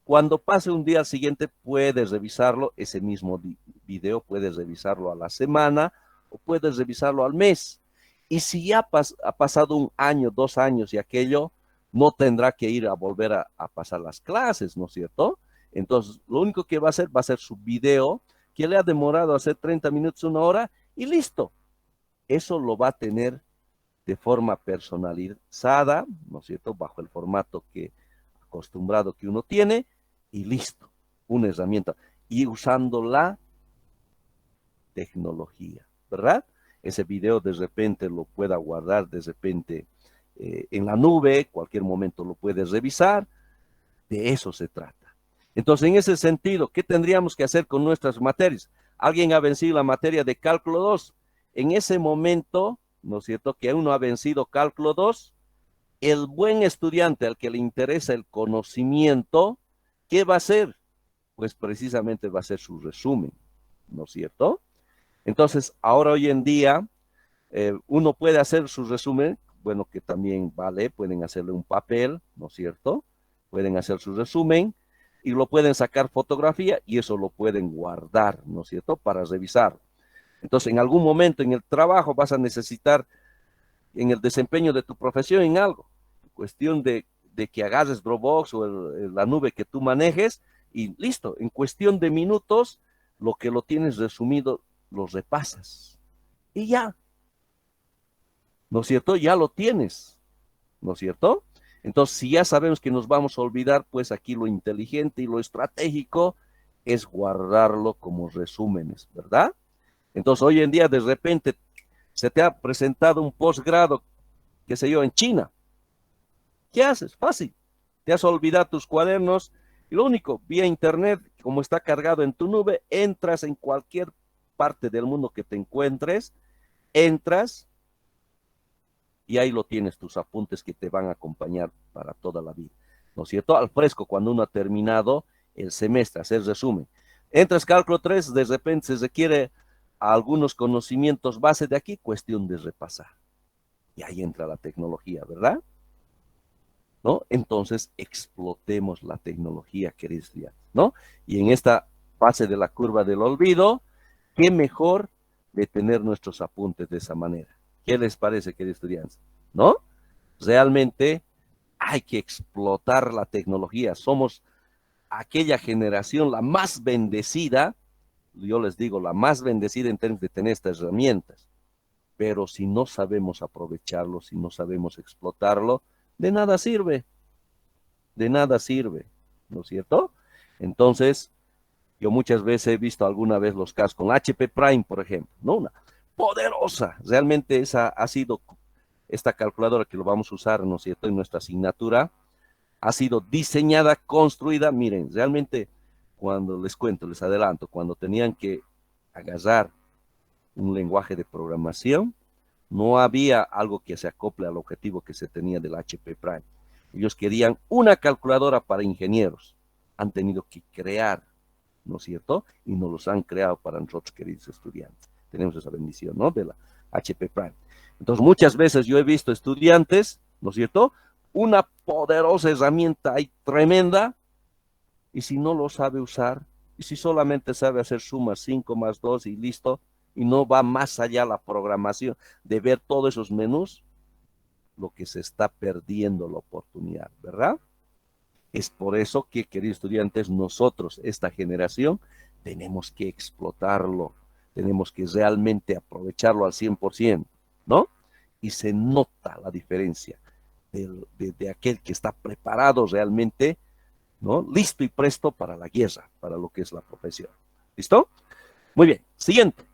cuando pase un día siguiente, puede revisarlo, ese mismo video, puede revisarlo a la semana o puedes revisarlo al mes. Y si ya ha pasado un año, 2 años y aquello, no tendrá que ir a volver a pasar las clases, ¿no es cierto? Entonces, lo único que va a ser su video, que le ha demorado hacer 30 minutos, una hora, y listo. Eso lo va a tener de forma personalizada, ¿no es cierto? Bajo el formato que acostumbrado que uno tiene, y listo, una herramienta. Y usando la tecnología, ¿verdad? Ese video de repente lo pueda guardar de repente en la nube, cualquier momento lo puedes revisar, de eso se trata. Entonces, en ese sentido, ¿qué tendríamos que hacer con nuestras materias? Alguien ha vencido la materia de cálculo 2. En ese momento, ¿no es cierto? Que uno ha vencido cálculo 2, el buen estudiante al que le interesa el conocimiento, ¿qué va a hacer? Pues precisamente va a ser su resumen, ¿no es cierto? Entonces, ahora hoy en día, uno puede hacer su resumen, bueno, que también vale, pueden hacerle un papel, ¿no es cierto? Pueden hacer su resumen y lo pueden sacar fotografía y eso lo pueden guardar, ¿no es cierto? Para revisar. Entonces, en algún momento en el trabajo vas a necesitar, en el desempeño de tu profesión, en algo, cuestión de que agarres Dropbox o la nube que tú manejes y listo, en cuestión de minutos, lo que lo tienes resumido, lo repasas. Y ya, ¿no es cierto? Ya lo tienes, ¿no es cierto? Entonces, si ya sabemos que nos vamos a olvidar, pues aquí lo inteligente y lo estratégico es guardarlo como resúmenes, ¿verdad? Entonces, hoy en día, de repente, se te ha presentado un posgrado, qué sé yo, en China. ¿Qué haces? Fácil. Te has olvidado tus cuadernos y lo único, vía internet, como está cargado en tu nube, entras en cualquier parte del mundo que te encuentres, entras y ahí lo tienes, tus apuntes que te van a acompañar para toda la vida. ¿No es cierto? Al fresco, cuando uno ha terminado el semestre, hacer resumen. Entras cálculo 3, de repente se requiere algunos conocimientos base de aquí, cuestión de repasar. Y ahí entra la tecnología, ¿verdad? ¿No? Entonces, explotemos la tecnología, queridos estudiantes, ¿no? Y en esta fase de la curva del olvido, qué mejor de tener nuestros apuntes de esa manera. ¿Qué les parece, queridos estudiantes? ¿No? Realmente hay que explotar la tecnología. Somos aquella generación la más bendecida, yo les digo, la más bendecida en términos de tener estas herramientas. Pero si no sabemos aprovecharlo, si no sabemos explotarlo, de nada sirve, de nada sirve, ¿no es cierto? Entonces, yo muchas veces he visto alguna vez los casos con HP Prime, por ejemplo, ¿no? Una poderosa, realmente esa ha sido, esta calculadora que lo vamos a usar, ¿no es cierto?, en nuestra asignatura, ha sido diseñada, construida, miren, realmente cuando les cuento, les adelanto, cuando tenían que agarrar un lenguaje de programación, no había algo que se acople al objetivo que se tenía del HP Prime. Ellos querían una calculadora para ingenieros. Han tenido que crear, ¿no es cierto? Y nos los han creado para nosotros, queridos estudiantes. Tenemos esa bendición, ¿no? De la HP Prime. Entonces, muchas veces yo he visto estudiantes, ¿no es cierto? Una poderosa herramienta ahí tremenda, y si no lo sabe usar, y si solamente sabe hacer sumas 5 más 2 y listo, y no va más allá la programación de ver todos esos menús, lo que se está perdiendo la oportunidad, ¿verdad? Es por eso que, queridos estudiantes, nosotros, esta generación, tenemos que explotarlo, tenemos que realmente aprovecharlo al 100%, ¿no? Y se nota la diferencia de aquel que está preparado realmente, ¿no? Listo y presto para la guerra, para lo que es la profesión. ¿Listo? Muy bien. Siguiente.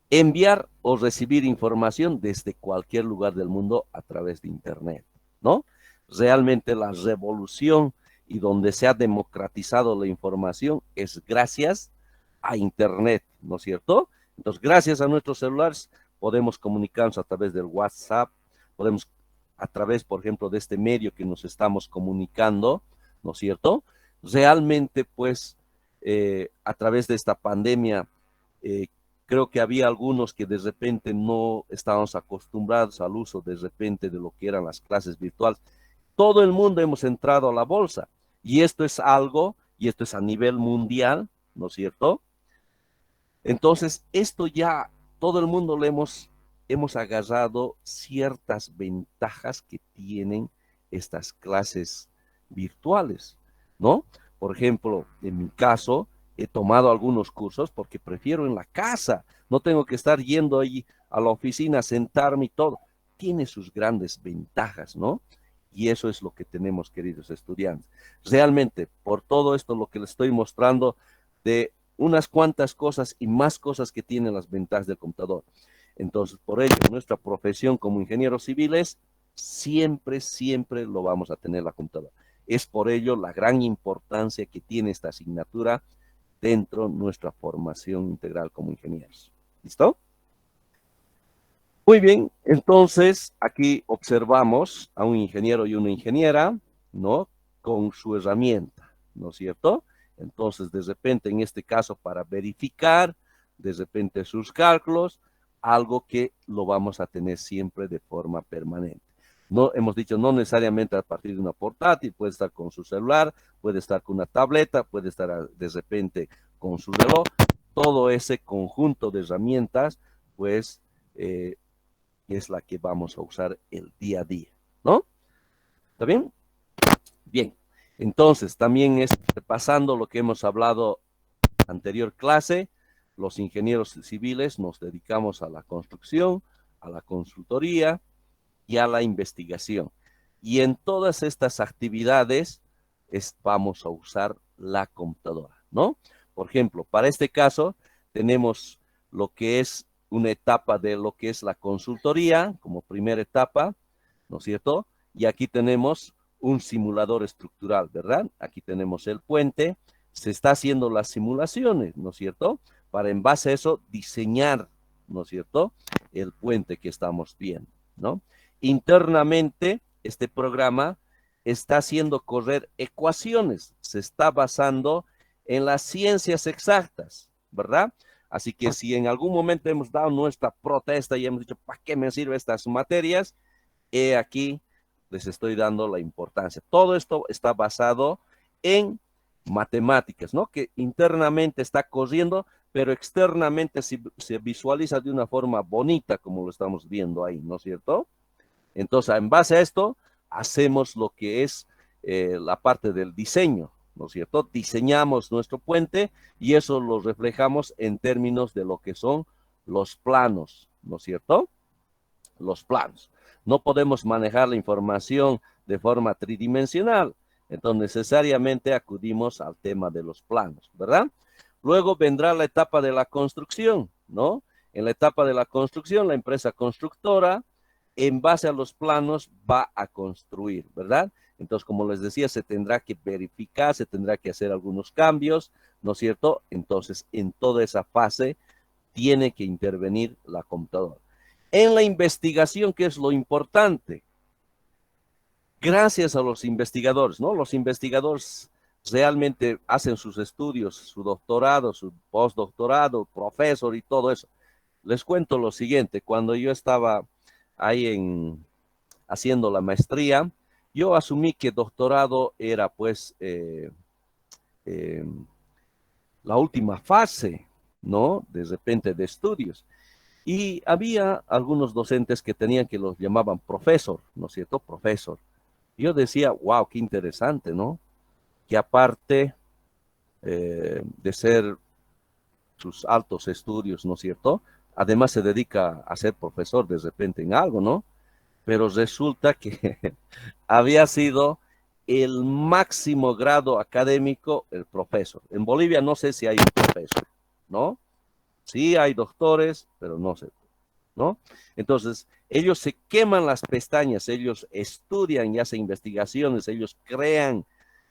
Enviar o recibir información desde cualquier lugar del mundo a través de Internet, ¿no? Realmente la revolución y donde se ha democratizado la información es gracias a Internet, ¿no es cierto? Entonces, gracias a nuestros celulares podemos comunicarnos a través del WhatsApp, podemos a través, por ejemplo, de este medio que nos estamos comunicando, ¿no es cierto? Realmente, pues, a través de esta pandemia, eh, creo que había algunos que de repente no estábamos acostumbrados al uso de repente de lo que eran las clases virtuales. Todo el mundo hemos entrado a la bolsa y esto es algo, y esto es a nivel mundial, ¿no es cierto? Entonces, esto ya todo el mundo le hemos agarrado ciertas ventajas que tienen estas clases virtuales, ¿no? Por ejemplo, en mi caso, he tomado algunos cursos porque prefiero en la casa, no tengo que estar yendo ahí a la oficina, sentarme y todo. Tiene sus grandes ventajas, ¿no? Y eso es lo que tenemos, queridos estudiantes. Realmente, por todo esto, lo que les estoy mostrando de unas cuantas cosas y más cosas que tienen las ventajas del computador. Entonces, por ello, nuestra profesión como ingenieros civiles, siempre, siempre lo vamos a tener la computadora. Es por ello la gran importancia que tiene esta asignatura dentro de nuestra formación integral como ingenieros. ¿Listo? Muy bien, entonces aquí observamos a un ingeniero y una ingeniera, ¿no? Con su herramienta, ¿no es cierto? Entonces, de repente, en este caso, para verificar, de repente, sus cálculos, algo que lo vamos a tener siempre de forma permanente. No, hemos dicho, no necesariamente a partir de una portátil, puede estar con su celular, puede estar con una tableta, puede estar de repente con su reloj, todo ese conjunto de herramientas, pues, es la que vamos a usar el día a día, ¿no? ¿Está bien? Bien. Entonces, también es repasando lo que hemos hablado anterior clase, los ingenieros civiles nos dedicamos a la construcción, a la consultoría y a la investigación. Y en todas estas actividades vamos a usar la computadora, ¿no? Por ejemplo, para este caso tenemos lo que es una etapa de lo que es la consultoría como primera etapa, ¿no es cierto? Y aquí tenemos un simulador estructural, ¿verdad? Aquí tenemos el puente, se está haciendo las simulaciones, ¿no es cierto? Para en base a eso diseñar, ¿no es cierto? El puente que estamos viendo, ¿no? Internamente, este programa está haciendo correr ecuaciones, se está basando en las ciencias exactas, ¿verdad? Así que si en algún momento hemos dado nuestra protesta y hemos dicho, ¿para qué me sirven estas materias? Aquí les estoy dando la importancia. Todo esto está basado en matemáticas, ¿no? Que internamente está corriendo, pero externamente se visualiza de una forma bonita, como lo estamos viendo ahí, ¿no es cierto? Entonces, en base a esto, hacemos lo que es la parte del diseño, ¿no es cierto? Diseñamos nuestro puente y eso lo reflejamos en términos de lo que son los planos, ¿no es cierto? Los planos. No podemos manejar la información de forma tridimensional, entonces necesariamente acudimos al tema de los planos, ¿verdad? Luego vendrá la etapa de la construcción, ¿no? En la etapa de la construcción, la empresa constructora, en base a los planos, va a construir, ¿verdad? Entonces, como les decía, se tendrá que verificar, se tendrá que hacer algunos cambios, ¿no es cierto? Entonces, en toda esa fase, tiene que intervenir la computadora. En la investigación, ¿qué es lo importante? Gracias a los investigadores, ¿no? Los investigadores realmente hacen sus estudios, su doctorado, su postdoctorado, profesor y todo eso. Les cuento lo siguiente, cuando yo estaba ahí haciendo la maestría, yo asumí que doctorado era pues eh, la última fase, ¿no? De repente de estudios. Y había algunos docentes que tenían que los llamaban profesor, ¿no es cierto? Profesor. Yo decía, wow, qué interesante, ¿no? Que aparte de ser sus altos estudios, ¿no es cierto? Además se dedica a ser profesor de repente en algo, ¿no? Pero resulta que había sido el máximo grado académico el profesor. En Bolivia no sé si hay un profesor, ¿no? Sí hay doctores, pero no sé, ¿no? Entonces, ellos se queman las pestañas, ellos estudian y hacen investigaciones, ellos crean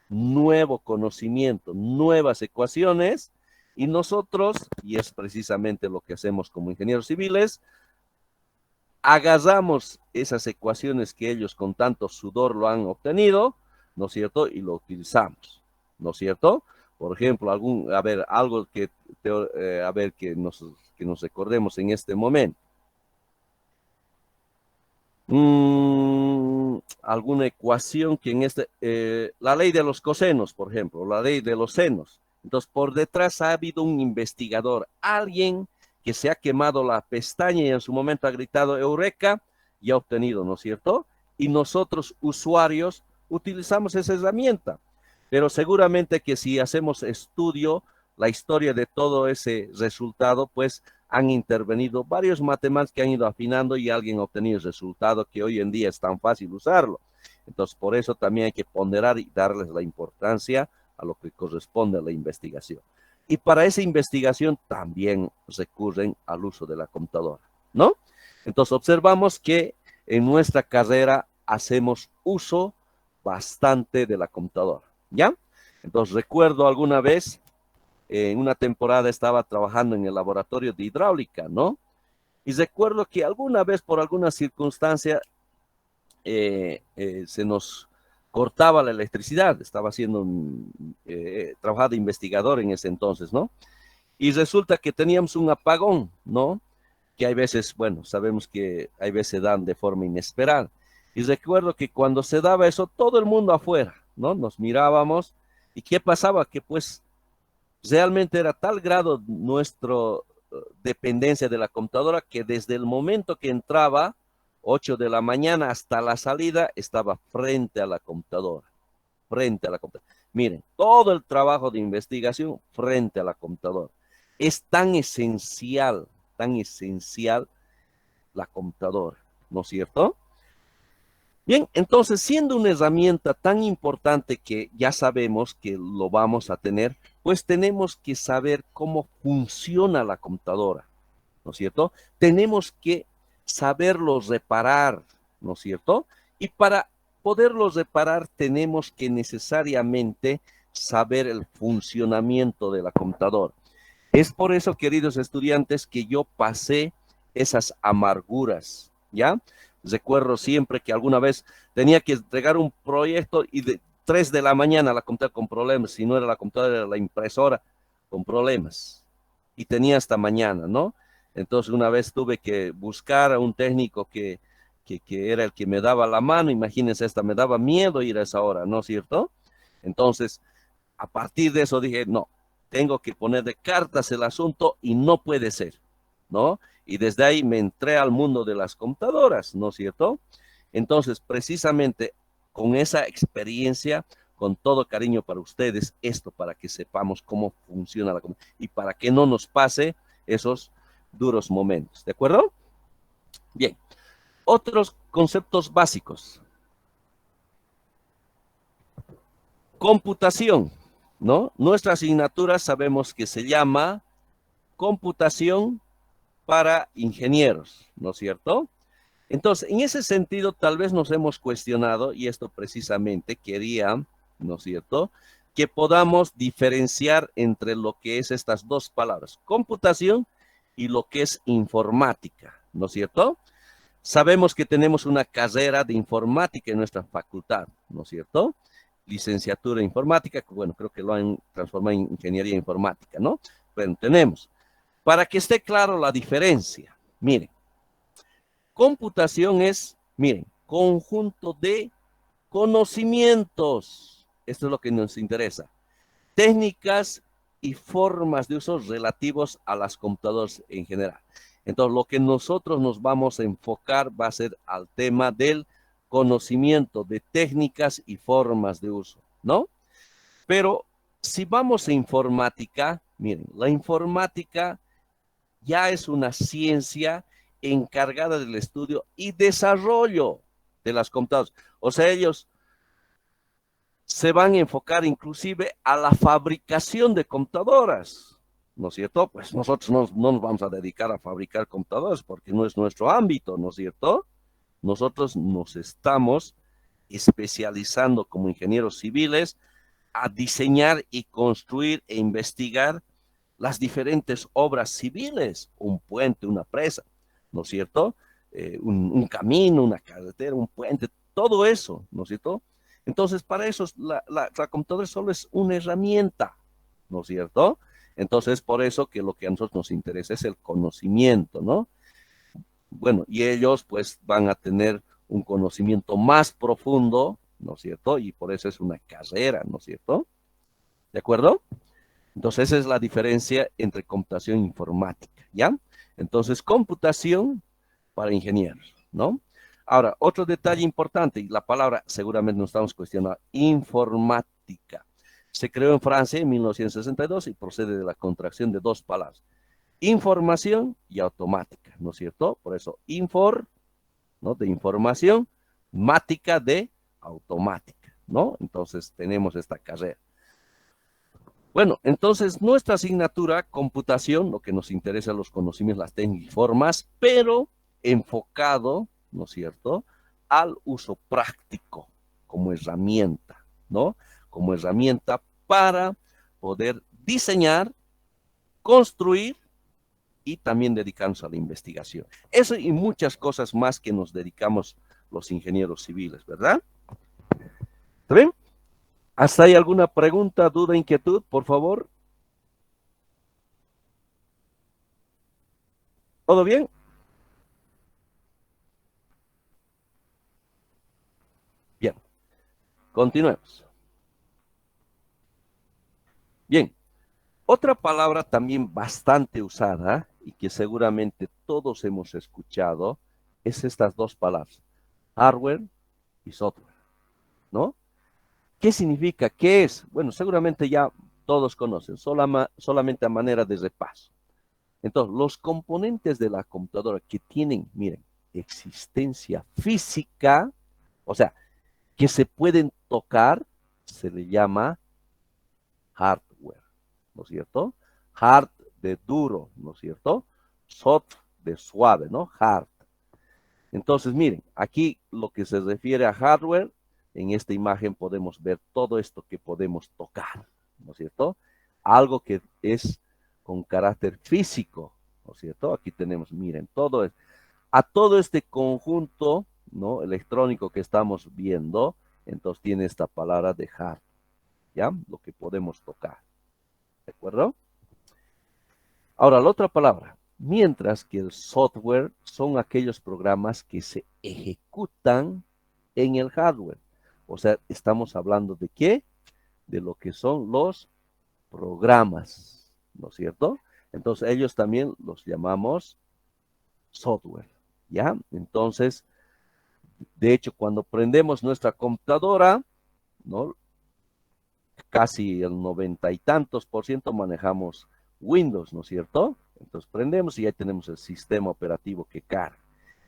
nuevo conocimiento, nuevas ecuaciones, y nosotros, y es precisamente lo que hacemos como ingenieros civiles, agarramos esas ecuaciones que ellos con tanto sudor lo han obtenido, ¿no es cierto? Y lo utilizamos, ¿no es cierto? Por ejemplo, algo que nos recordemos en este momento. Alguna ecuación que la ley de los cosenos, por ejemplo, la ley de los senos. Entonces, por detrás ha habido un investigador, alguien que se ha quemado la pestaña y en su momento ha gritado Eureka y ha obtenido, ¿no es cierto? Y nosotros, usuarios, utilizamos esa herramienta. Pero seguramente que si hacemos estudio, la historia de todo ese resultado, pues han intervenido varios matemáticos que han ido afinando y alguien ha obtenido el resultado que hoy en día es tan fácil usarlo. Entonces, por eso también hay que ponderar y darles la importancia a lo que corresponde a la investigación. Y para esa investigación también recurren al uso de la computadora, ¿no? Entonces, observamos que en nuestra carrera hacemos uso bastante de la computadora, ¿ya? Entonces, recuerdo alguna vez en una temporada estaba trabajando en el laboratorio de hidráulica, ¿no? Y recuerdo que alguna vez por alguna circunstancia se nos cortaba la electricidad, estaba haciendo trabajo de investigador en ese entonces, ¿no? Y resulta que teníamos un apagón, ¿no? Que hay veces, bueno, sabemos que hay veces dan de forma inesperada. Y recuerdo que cuando se daba eso, todo el mundo afuera, ¿no? Nos mirábamos y ¿qué pasaba? Que pues realmente era tal grado nuestra dependencia de la computadora que desde el momento que entraba, 8 de la mañana hasta la salida, estaba frente a la computadora, frente a la computadora. Miren, todo el trabajo de investigación frente a la computadora. Es tan esencial la computadora, ¿no es cierto? Bien, entonces, siendo una herramienta tan importante que ya sabemos que lo vamos a tener, pues tenemos que saber cómo funciona la computadora, ¿no es cierto? Tenemos que saberlo reparar, ¿no es cierto? Y para poderlo reparar tenemos que necesariamente saber el funcionamiento de la computadora. Es por eso, queridos estudiantes, que yo pasé esas amarguras, ¿ya? Recuerdo siempre que alguna vez tenía que entregar un proyecto y de 3 de la mañana la computadora con problemas, si no era la computadora, era la impresora con problemas. Y tenía hasta mañana, ¿no? Entonces una vez tuve que buscar a un técnico que era el que me daba la mano, imagínense, hasta me daba miedo ir a esa hora, ¿no es cierto? Entonces, a partir de eso dije, no, tengo que poner de cartas el asunto y no puede ser, ¿no? Y desde ahí me entré al mundo de las computadoras, ¿no es cierto? Entonces, precisamente con esa experiencia, con todo cariño para ustedes, esto para que sepamos cómo funciona la computadora y para que no nos pase esos duros momentos, ¿de acuerdo? Bien, otros conceptos básicos. Computación, ¿no? Nuestra asignatura sabemos que se llama computación para ingenieros, ¿no es cierto? Entonces, en ese sentido, tal vez nos hemos cuestionado, y esto precisamente quería, ¿no es cierto?, que podamos diferenciar entre lo que es estas dos palabras, computación y lo que es informática, ¿no es cierto? Sabemos que tenemos una carrera de informática en nuestra facultad, ¿no es cierto? Licenciatura en informática, que bueno, creo que lo han transformado en ingeniería informática, ¿no? Bueno, tenemos. Para que esté claro la diferencia, miren, computación es, miren, conjunto de conocimientos. Esto es lo que nos interesa. Técnicas y formas de uso relativos a las computadoras en general. Entonces, lo que nosotros nos vamos a enfocar va a ser al tema del conocimiento de técnicas y formas de uso, ¿no? Pero si vamos a informática, miren, la informática ya es una ciencia encargada del estudio y desarrollo de las computadoras. O sea, ellos se van a enfocar inclusive a la fabricación de computadoras, ¿no es cierto? Pues nosotros no nos vamos a dedicar a fabricar computadoras porque no es nuestro ámbito, ¿no es cierto? Nosotros nos estamos especializando como ingenieros civiles a diseñar y construir e investigar las diferentes obras civiles, un puente, una presa, ¿no es cierto? Un camino, una carretera, un puente, todo eso, ¿no es cierto? Entonces, para eso la computadora solo es una herramienta, ¿no es cierto? Entonces, por eso que lo que a nosotros nos interesa es el conocimiento, ¿no? Bueno, y ellos pues van a tener un conocimiento más profundo, ¿no es cierto? Y por eso es una carrera, ¿no es cierto? ¿De acuerdo? Entonces, esa es la diferencia entre computación e informática, ¿ya? Entonces, computación para ingenieros, ¿no? Ahora, otro detalle importante, y la palabra seguramente nos estamos cuestionando, informática. Se creó en Francia en 1962 y procede de la contracción de dos palabras, información y automática, ¿no es cierto? Por eso, ¿no? De información, mática de automática, ¿no? Entonces, tenemos esta carrera. Bueno, entonces nuestra asignatura, computación, lo que nos interesa los conocimientos, las técnicas y formas, pero enfocado, ¿no es cierto?, al uso práctico como herramienta, ¿no? Como herramienta para poder diseñar, construir y también dedicarnos a la investigación. Eso y muchas cosas más que nos dedicamos los ingenieros civiles, ¿verdad? ¿Está bien? ¿Hasta ahí alguna pregunta, duda, inquietud, por favor? ¿Todo bien? Bien, continuemos. Bien, otra palabra también bastante usada y que seguramente todos hemos escuchado es estas dos palabras, hardware y software, ¿no? ¿Qué significa? ¿Qué es? Bueno, seguramente ya todos conocen, solamente a manera de repaso. Entonces, los componentes de la computadora que tienen, miren, existencia física, o sea, que se pueden tocar, se le llama hardware, ¿no es cierto? Hard de duro, ¿no es cierto? Soft de suave, ¿no? Hard. Entonces, miren, aquí lo que se refiere a hardware, en esta imagen podemos ver todo esto que podemos tocar, ¿no es cierto? Algo que es con carácter físico, ¿no es cierto? Aquí tenemos, miren, a todo este conjunto ¿no? electrónico que estamos viendo, entonces tiene esta palabra de hardware, ¿ya? Lo que podemos tocar, ¿de acuerdo? Ahora, la otra palabra, mientras que el software son aquellos programas que se ejecutan en el hardware. O sea, estamos hablando de qué? De lo que son los programas, ¿no es cierto? Entonces, ellos también los llamamos software, ¿ya? Entonces, de hecho, cuando prendemos nuestra computadora, ¿no? Casi el 90 y tantos% manejamos Windows, ¿no es cierto? Entonces prendemos y ya tenemos el sistema operativo que carga.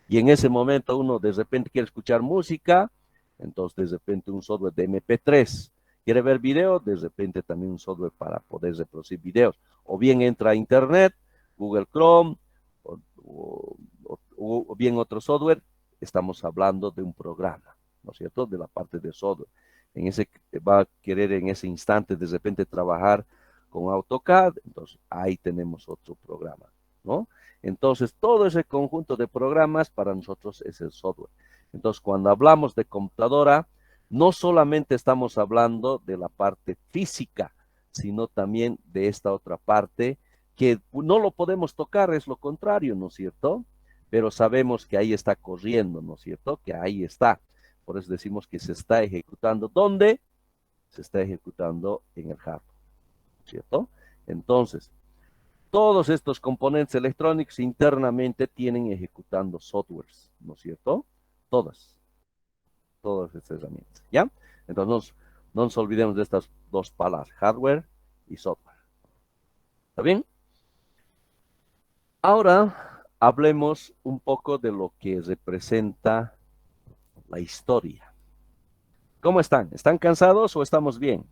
Y en ese momento uno de repente quiere escuchar música, entonces de repente un software de MP3. Quiere ver video, de repente también un software para poder reproducir videos. O bien entra a Internet, Google Chrome, o bien otro software. Estamos hablando de un programa, ¿no es cierto? De la parte de software. En ese va a querer en ese instante de repente trabajar con AutoCAD, entonces ahí tenemos otro programa, ¿no? Entonces, todo ese conjunto de programas para nosotros es el software. Entonces, cuando hablamos de computadora, no solamente estamos hablando de la parte física, sino también de esta otra parte que no lo podemos tocar, es lo contrario, ¿no es cierto? Pero sabemos que ahí está corriendo, ¿no es cierto? Que ahí está. Por eso decimos que se está ejecutando. ¿Dónde? Se está ejecutando en el hardware, ¿cierto? Entonces, todos estos componentes electrónicos internamente tienen ejecutando softwares, ¿no es cierto? Todas estas herramientas, ¿ya? Entonces, no nos olvidemos de estas dos palabras, hardware y software. ¿Está bien? Ahora hablemos un poco de lo que representa la historia. ¿Cómo están? ¿Están cansados o estamos bien?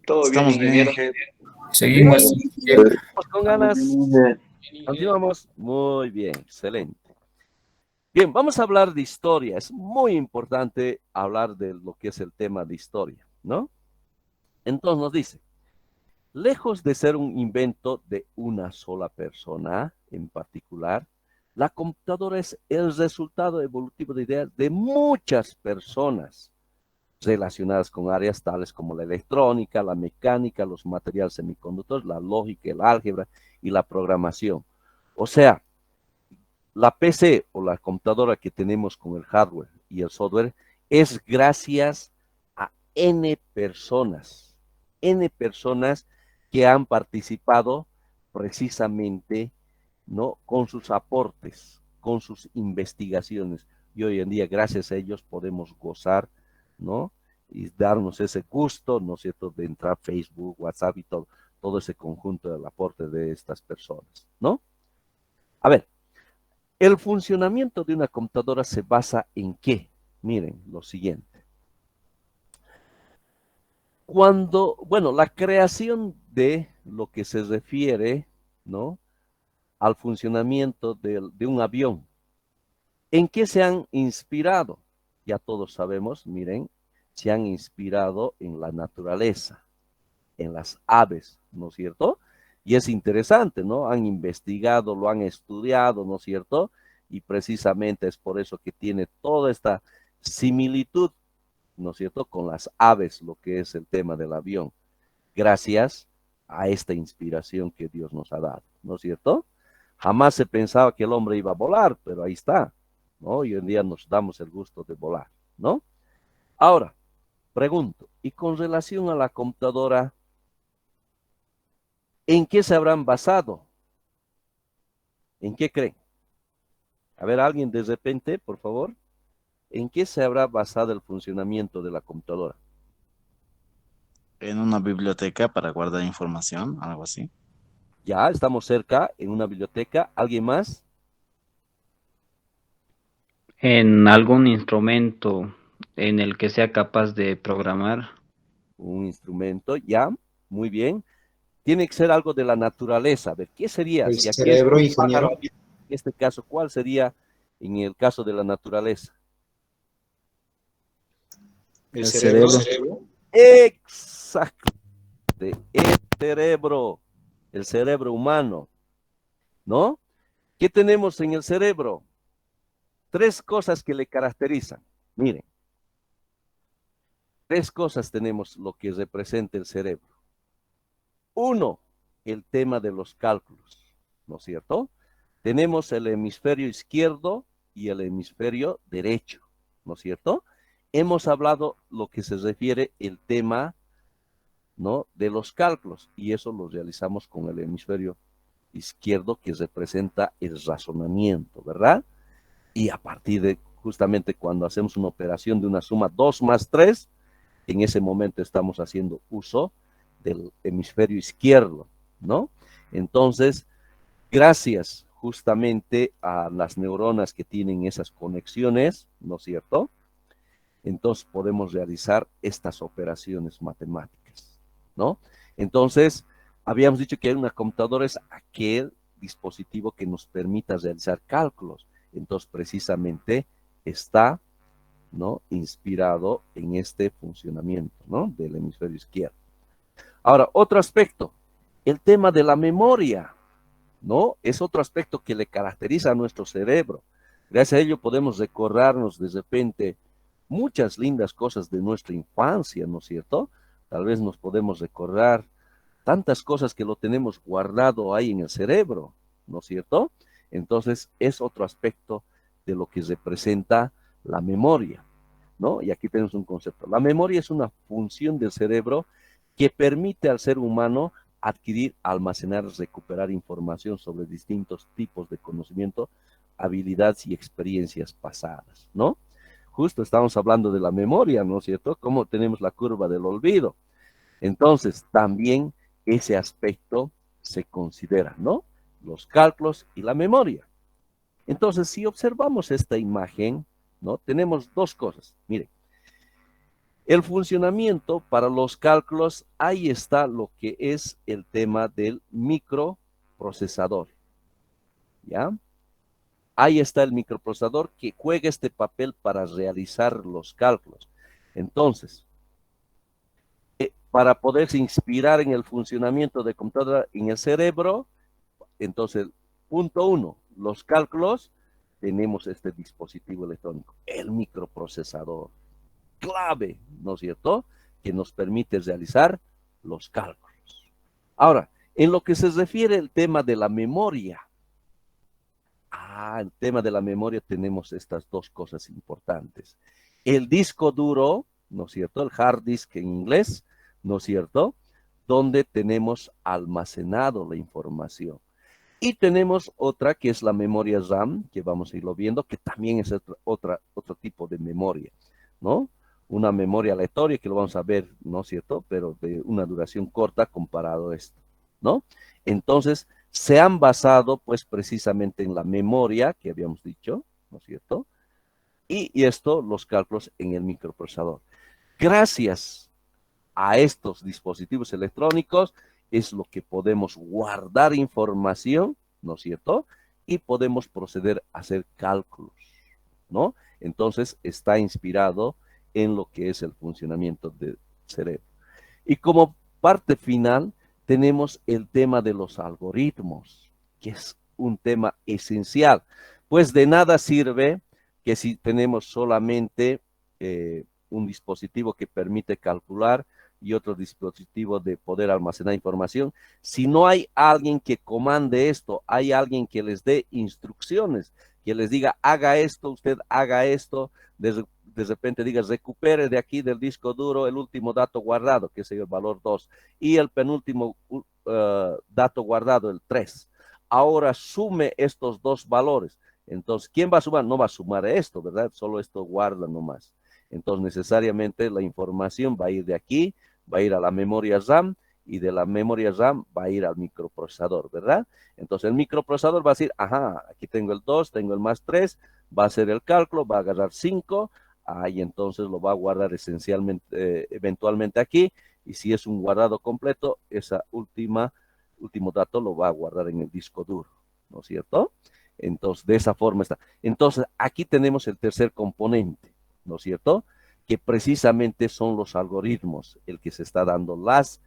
Todo bien, Estamos bien, ingeniero. jefe. Bien, Seguimos. vamos con ganas. Continuamos. Muy bien, excelente. Bien, vamos a hablar de historia. Es muy importante hablar de lo que es el tema de historia, ¿no? Entonces nos dice, lejos de ser un invento de una sola persona en particular, la computadora es el resultado evolutivo de ideas de muchas personas relacionadas con áreas tales como la electrónica, la mecánica, los materiales semiconductores, la lógica, el álgebra y la programación. O sea, la PC o la computadora que tenemos con el hardware y el software es gracias a N personas que han participado precisamente, ¿no? Con sus aportes, con sus investigaciones. Y hoy en día, gracias a ellos, podemos gozar, ¿no? Y darnos ese gusto, ¿no es cierto?, de entrar a Facebook, WhatsApp y todo ese conjunto del aporte de estas personas, ¿no? A ver, el funcionamiento de una computadora se basa en qué? Miren, lo siguiente. Bueno, la creación de lo que se refiere, ¿no? Al funcionamiento de un avión. ¿En qué se han inspirado? Ya todos sabemos, miren, se han inspirado en la naturaleza, en las aves, ¿no es cierto? Y es interesante, ¿no? Han investigado, lo han estudiado, ¿no es cierto? Y precisamente es por eso que tiene toda esta similitud, ¿no es cierto?, con las aves, lo que es el tema del avión, gracias a esta inspiración que Dios nos ha dado, ¿no es cierto? Jamás se pensaba que el hombre iba a volar, pero ahí está, ¿no? Hoy en día nos damos el gusto de volar, ¿no? Ahora, pregunto, y con relación a la computadora, ¿en qué se habrán basado? ¿En qué creen? A ver, alguien de repente, por favor, ¿en qué se habrá basado el funcionamiento de la computadora? En una biblioteca para guardar información, algo así. Ya, estamos cerca, en una biblioteca. ¿Alguien más? En algún instrumento en el que sea capaz de programar. Un instrumento, ya, muy bien. Tiene que ser algo de la naturaleza. A ver, ¿qué sería? El Si aquí es cerebro, un pájaro, ingeniero. en este caso, ¿cuál sería en el caso de la naturaleza? El El cerebro. cerebro. Exacto, el cerebro humano. ¿no? ¿Qué tenemos en el cerebro? Tres cosas que le caracterizan. Miren, tres cosas tenemos lo que representa el cerebro. Uno, el tema de los cálculos, ¿no es cierto? Tenemos el hemisferio izquierdo y el hemisferio derecho, ¿no es cierto? Hemos hablado lo que se refiere el tema, ¿no?, de los cálculos, y eso lo realizamos con el hemisferio izquierdo, que representa el razonamiento, ¿verdad? Y a partir de justamente cuando hacemos una operación de una suma 2 más 3, en ese momento estamos haciendo uso del hemisferio izquierdo, ¿no? Entonces, gracias justamente a las neuronas que tienen esas conexiones, ¿no es cierto? Entonces podemos realizar estas operaciones matemáticas, ¿no? Entonces, habíamos dicho que una computadora es aquel dispositivo que nos permita realizar cálculos. Entonces, precisamente está, ¿no?, inspirado en este funcionamiento, ¿no?, del hemisferio izquierdo. Ahora, otro aspecto, el tema de la memoria, ¿no? Es otro aspecto que le caracteriza a nuestro cerebro. Gracias a ello podemos recordarnos de repente muchas lindas cosas de nuestra infancia, ¿no es cierto? Tal vez nos podemos recordar tantas cosas que lo tenemos guardado ahí en el cerebro, ¿no es cierto? Entonces, es otro aspecto de lo que representa la memoria, ¿no? Y aquí tenemos un concepto. La memoria es una función del cerebro que permite al ser humano adquirir, almacenar, recuperar información sobre distintos tipos de conocimiento, habilidades y experiencias pasadas, ¿no? Justo estamos hablando de la memoria, ¿no es cierto? Cómo tenemos la curva del olvido. Entonces, también ese aspecto se considera, ¿no? Los cálculos y la memoria. Entonces, si observamos esta imagen, ¿no?, tenemos dos cosas. Miren, el funcionamiento para los cálculos, ahí está lo que es el tema del microprocesador, ¿ya? Ahí está el microprocesador que juega este papel para realizar los cálculos. Entonces, para poderse inspirar en el funcionamiento de computadora en el cerebro, entonces, punto uno, los cálculos, tenemos este dispositivo electrónico, el microprocesador, clave, ¿no es cierto?, que nos permite realizar los cálculos. Ahora, en lo que se refiere al tema de la memoria, el tema de la memoria tenemos estas dos cosas importantes. El disco duro, ¿no es cierto?, el hard disk en inglés, ¿no es cierto?, donde tenemos almacenado la información. Y tenemos otra que es la memoria RAM, que vamos a irlo viendo, que también es otro tipo de memoria, ¿no? Una memoria aleatoria que lo vamos a ver, ¿no es cierto?, pero de una duración corta comparado a esto, ¿no? Entonces, se han basado, pues, precisamente en la memoria que habíamos dicho, ¿no es cierto?, y esto, los cálculos en el microprocesador. Gracias a estos dispositivos electrónicos es lo que podemos guardar información, ¿no es cierto?, y podemos proceder a hacer cálculos, ¿no? Entonces, está inspirado en lo que es el funcionamiento del cerebro. Y como parte final, tenemos el tema de los algoritmos, que es un tema esencial. Pues de nada sirve que si tenemos solamente un dispositivo que permite calcular y otro dispositivo de poder almacenar información, si no hay alguien que comande esto, hay alguien que les dé instrucciones, que les diga, haga esto, usted haga esto, de repente diga, recupere de aquí del disco duro el último dato guardado, que es el valor 2, y el penúltimo dato guardado, el 3. Ahora sume estos dos valores. Entonces, ¿quién va a sumar? No va a sumar esto, ¿verdad? Solo esto guarda nomás. Entonces, necesariamente la información va a ir de aquí, va a ir a la memoria RAM, y de la memoria RAM va a ir al microprocesador, ¿verdad? Entonces, el microprocesador va a decir, ajá, aquí tengo el 2, tengo el más 3, va a hacer el cálculo, va a agarrar 5, y entonces lo va a guardar esencialmente, eventualmente aquí, y si es un guardado completo, esa último dato lo va a guardar en el disco duro, ¿no es cierto? Entonces, de esa forma está. Entonces, aquí tenemos el tercer componente, ¿no es cierto?, que precisamente son los algoritmos, el que se está dando las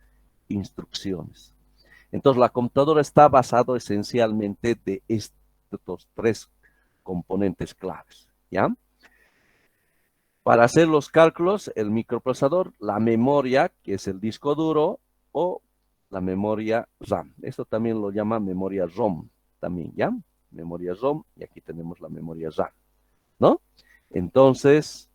instrucciones. Entonces, la computadora está basada esencialmente de estos tres componentes claves, ¿ya? Para hacer los cálculos, el microprocesador, la memoria, que es el disco duro, o la memoria RAM. Esto también lo llama memoria ROM, también, ¿ya? Memoria ROM, y aquí tenemos la memoria RAM, ¿no? Entonces,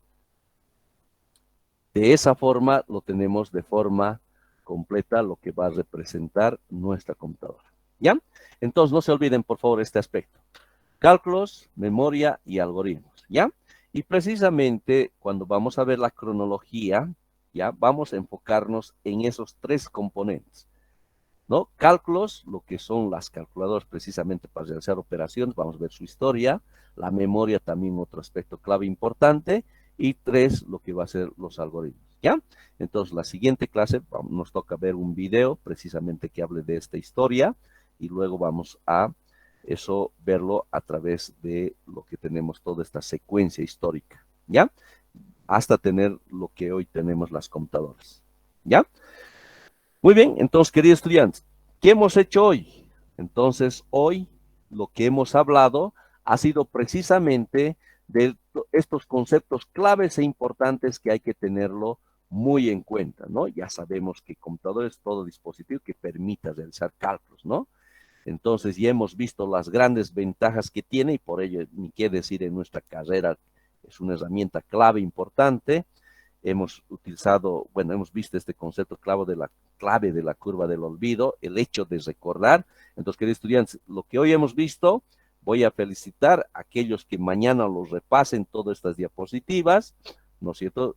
de esa forma lo tenemos de forma completa, lo que va a representar nuestra computadora, ¿ya? Entonces, no se olviden, por favor, este aspecto. Cálculos, memoria y algoritmos, ¿ya? Y precisamente cuando vamos a ver la cronología, ¿ya? Vamos a enfocarnos en esos tres componentes, ¿no? Cálculos, lo que son las calculadoras precisamente para realizar operaciones, vamos a ver su historia, la memoria también otro aspecto clave importante, y tres, lo que va a ser los algoritmos, ¿ya? Entonces, la siguiente clase nos toca ver un video precisamente que hable de esta historia, y luego vamos a eso verlo a través de lo que tenemos toda esta secuencia histórica, ¿ya? Hasta tener lo que hoy tenemos las computadoras, ¿ya? Muy bien, entonces, queridos estudiantes, ¿qué hemos hecho hoy? Entonces, hoy lo que hemos hablado ha sido precisamente de estos conceptos claves e importantes que hay que tenerlo muy en cuenta, ¿no? Ya sabemos que computador es todo dispositivo que permita realizar cálculos, ¿no? Entonces ya hemos visto las grandes ventajas que tiene y por ello, ni qué decir, en nuestra carrera es una herramienta clave importante. Hemos utilizado, bueno, hemos visto este concepto clave de la curva del olvido, el hecho de recordar. Entonces, queridos estudiantes, lo que hoy hemos visto, voy a felicitar a aquellos que mañana los repasen todas estas diapositivas, ¿no es cierto?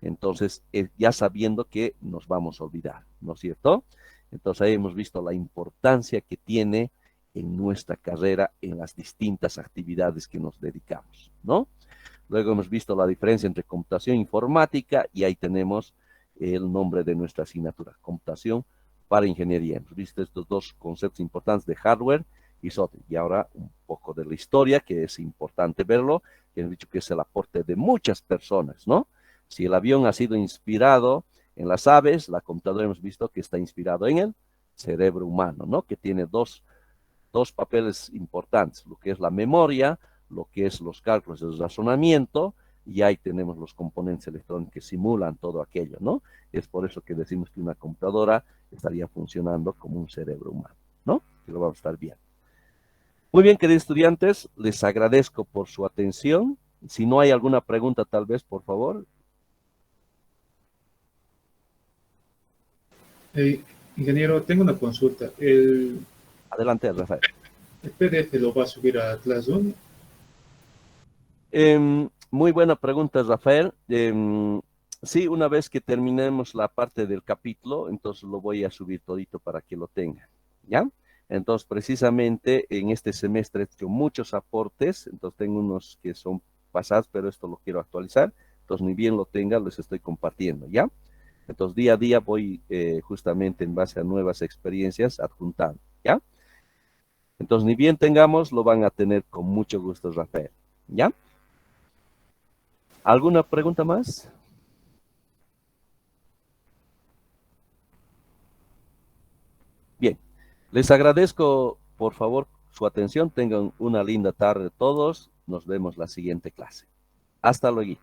Entonces, ya sabiendo que nos vamos a olvidar, ¿no es cierto? Entonces, ahí hemos visto la importancia que tiene en nuestra carrera, en las distintas actividades que nos dedicamos, ¿no? Luego hemos visto la diferencia entre computación informática y ahí tenemos el nombre de nuestra asignatura, computación para ingeniería. Hemos visto estos dos conceptos importantes de hardware y software. Y ahora un poco de la historia, que es importante verlo, que hemos dicho que es el aporte de muchas personas, ¿no? Si el avión ha sido inspirado en las aves, la computadora hemos visto que está inspirado en el cerebro humano, ¿no? Que tiene dos papeles importantes, lo que es la memoria, lo que es los cálculos del razonamiento, y ahí tenemos los componentes electrónicos que simulan todo aquello, ¿no? Es por eso que decimos que una computadora estaría funcionando como un cerebro humano, ¿no? Que lo vamos a estar viendo. Muy bien, queridos estudiantes, les agradezco por su atención. Si no hay alguna pregunta, tal vez, por favor. Ingeniero, tengo una consulta. Adelante, Rafael. ¿El PDF lo va a subir a Classroom? Muy buena pregunta, Rafael. Sí, una vez que terminemos la parte del capítulo, entonces lo voy a subir todito para que lo tengan, ¿ya? Entonces, precisamente en este semestre he hecho muchos aportes, entonces tengo unos que son pasados, pero esto lo quiero actualizar, entonces ni bien lo tenga, les estoy compartiendo, ¿ya? Entonces, día a día voy justamente en base a nuevas experiencias adjuntando, ¿ya? Entonces, ni bien tengamos, lo van a tener con mucho gusto, Rafael, ¿ya? ¿Alguna pregunta más? Bien, les agradezco, por favor, su atención. Tengan una linda tarde todos. Nos vemos la siguiente clase. Hasta luego.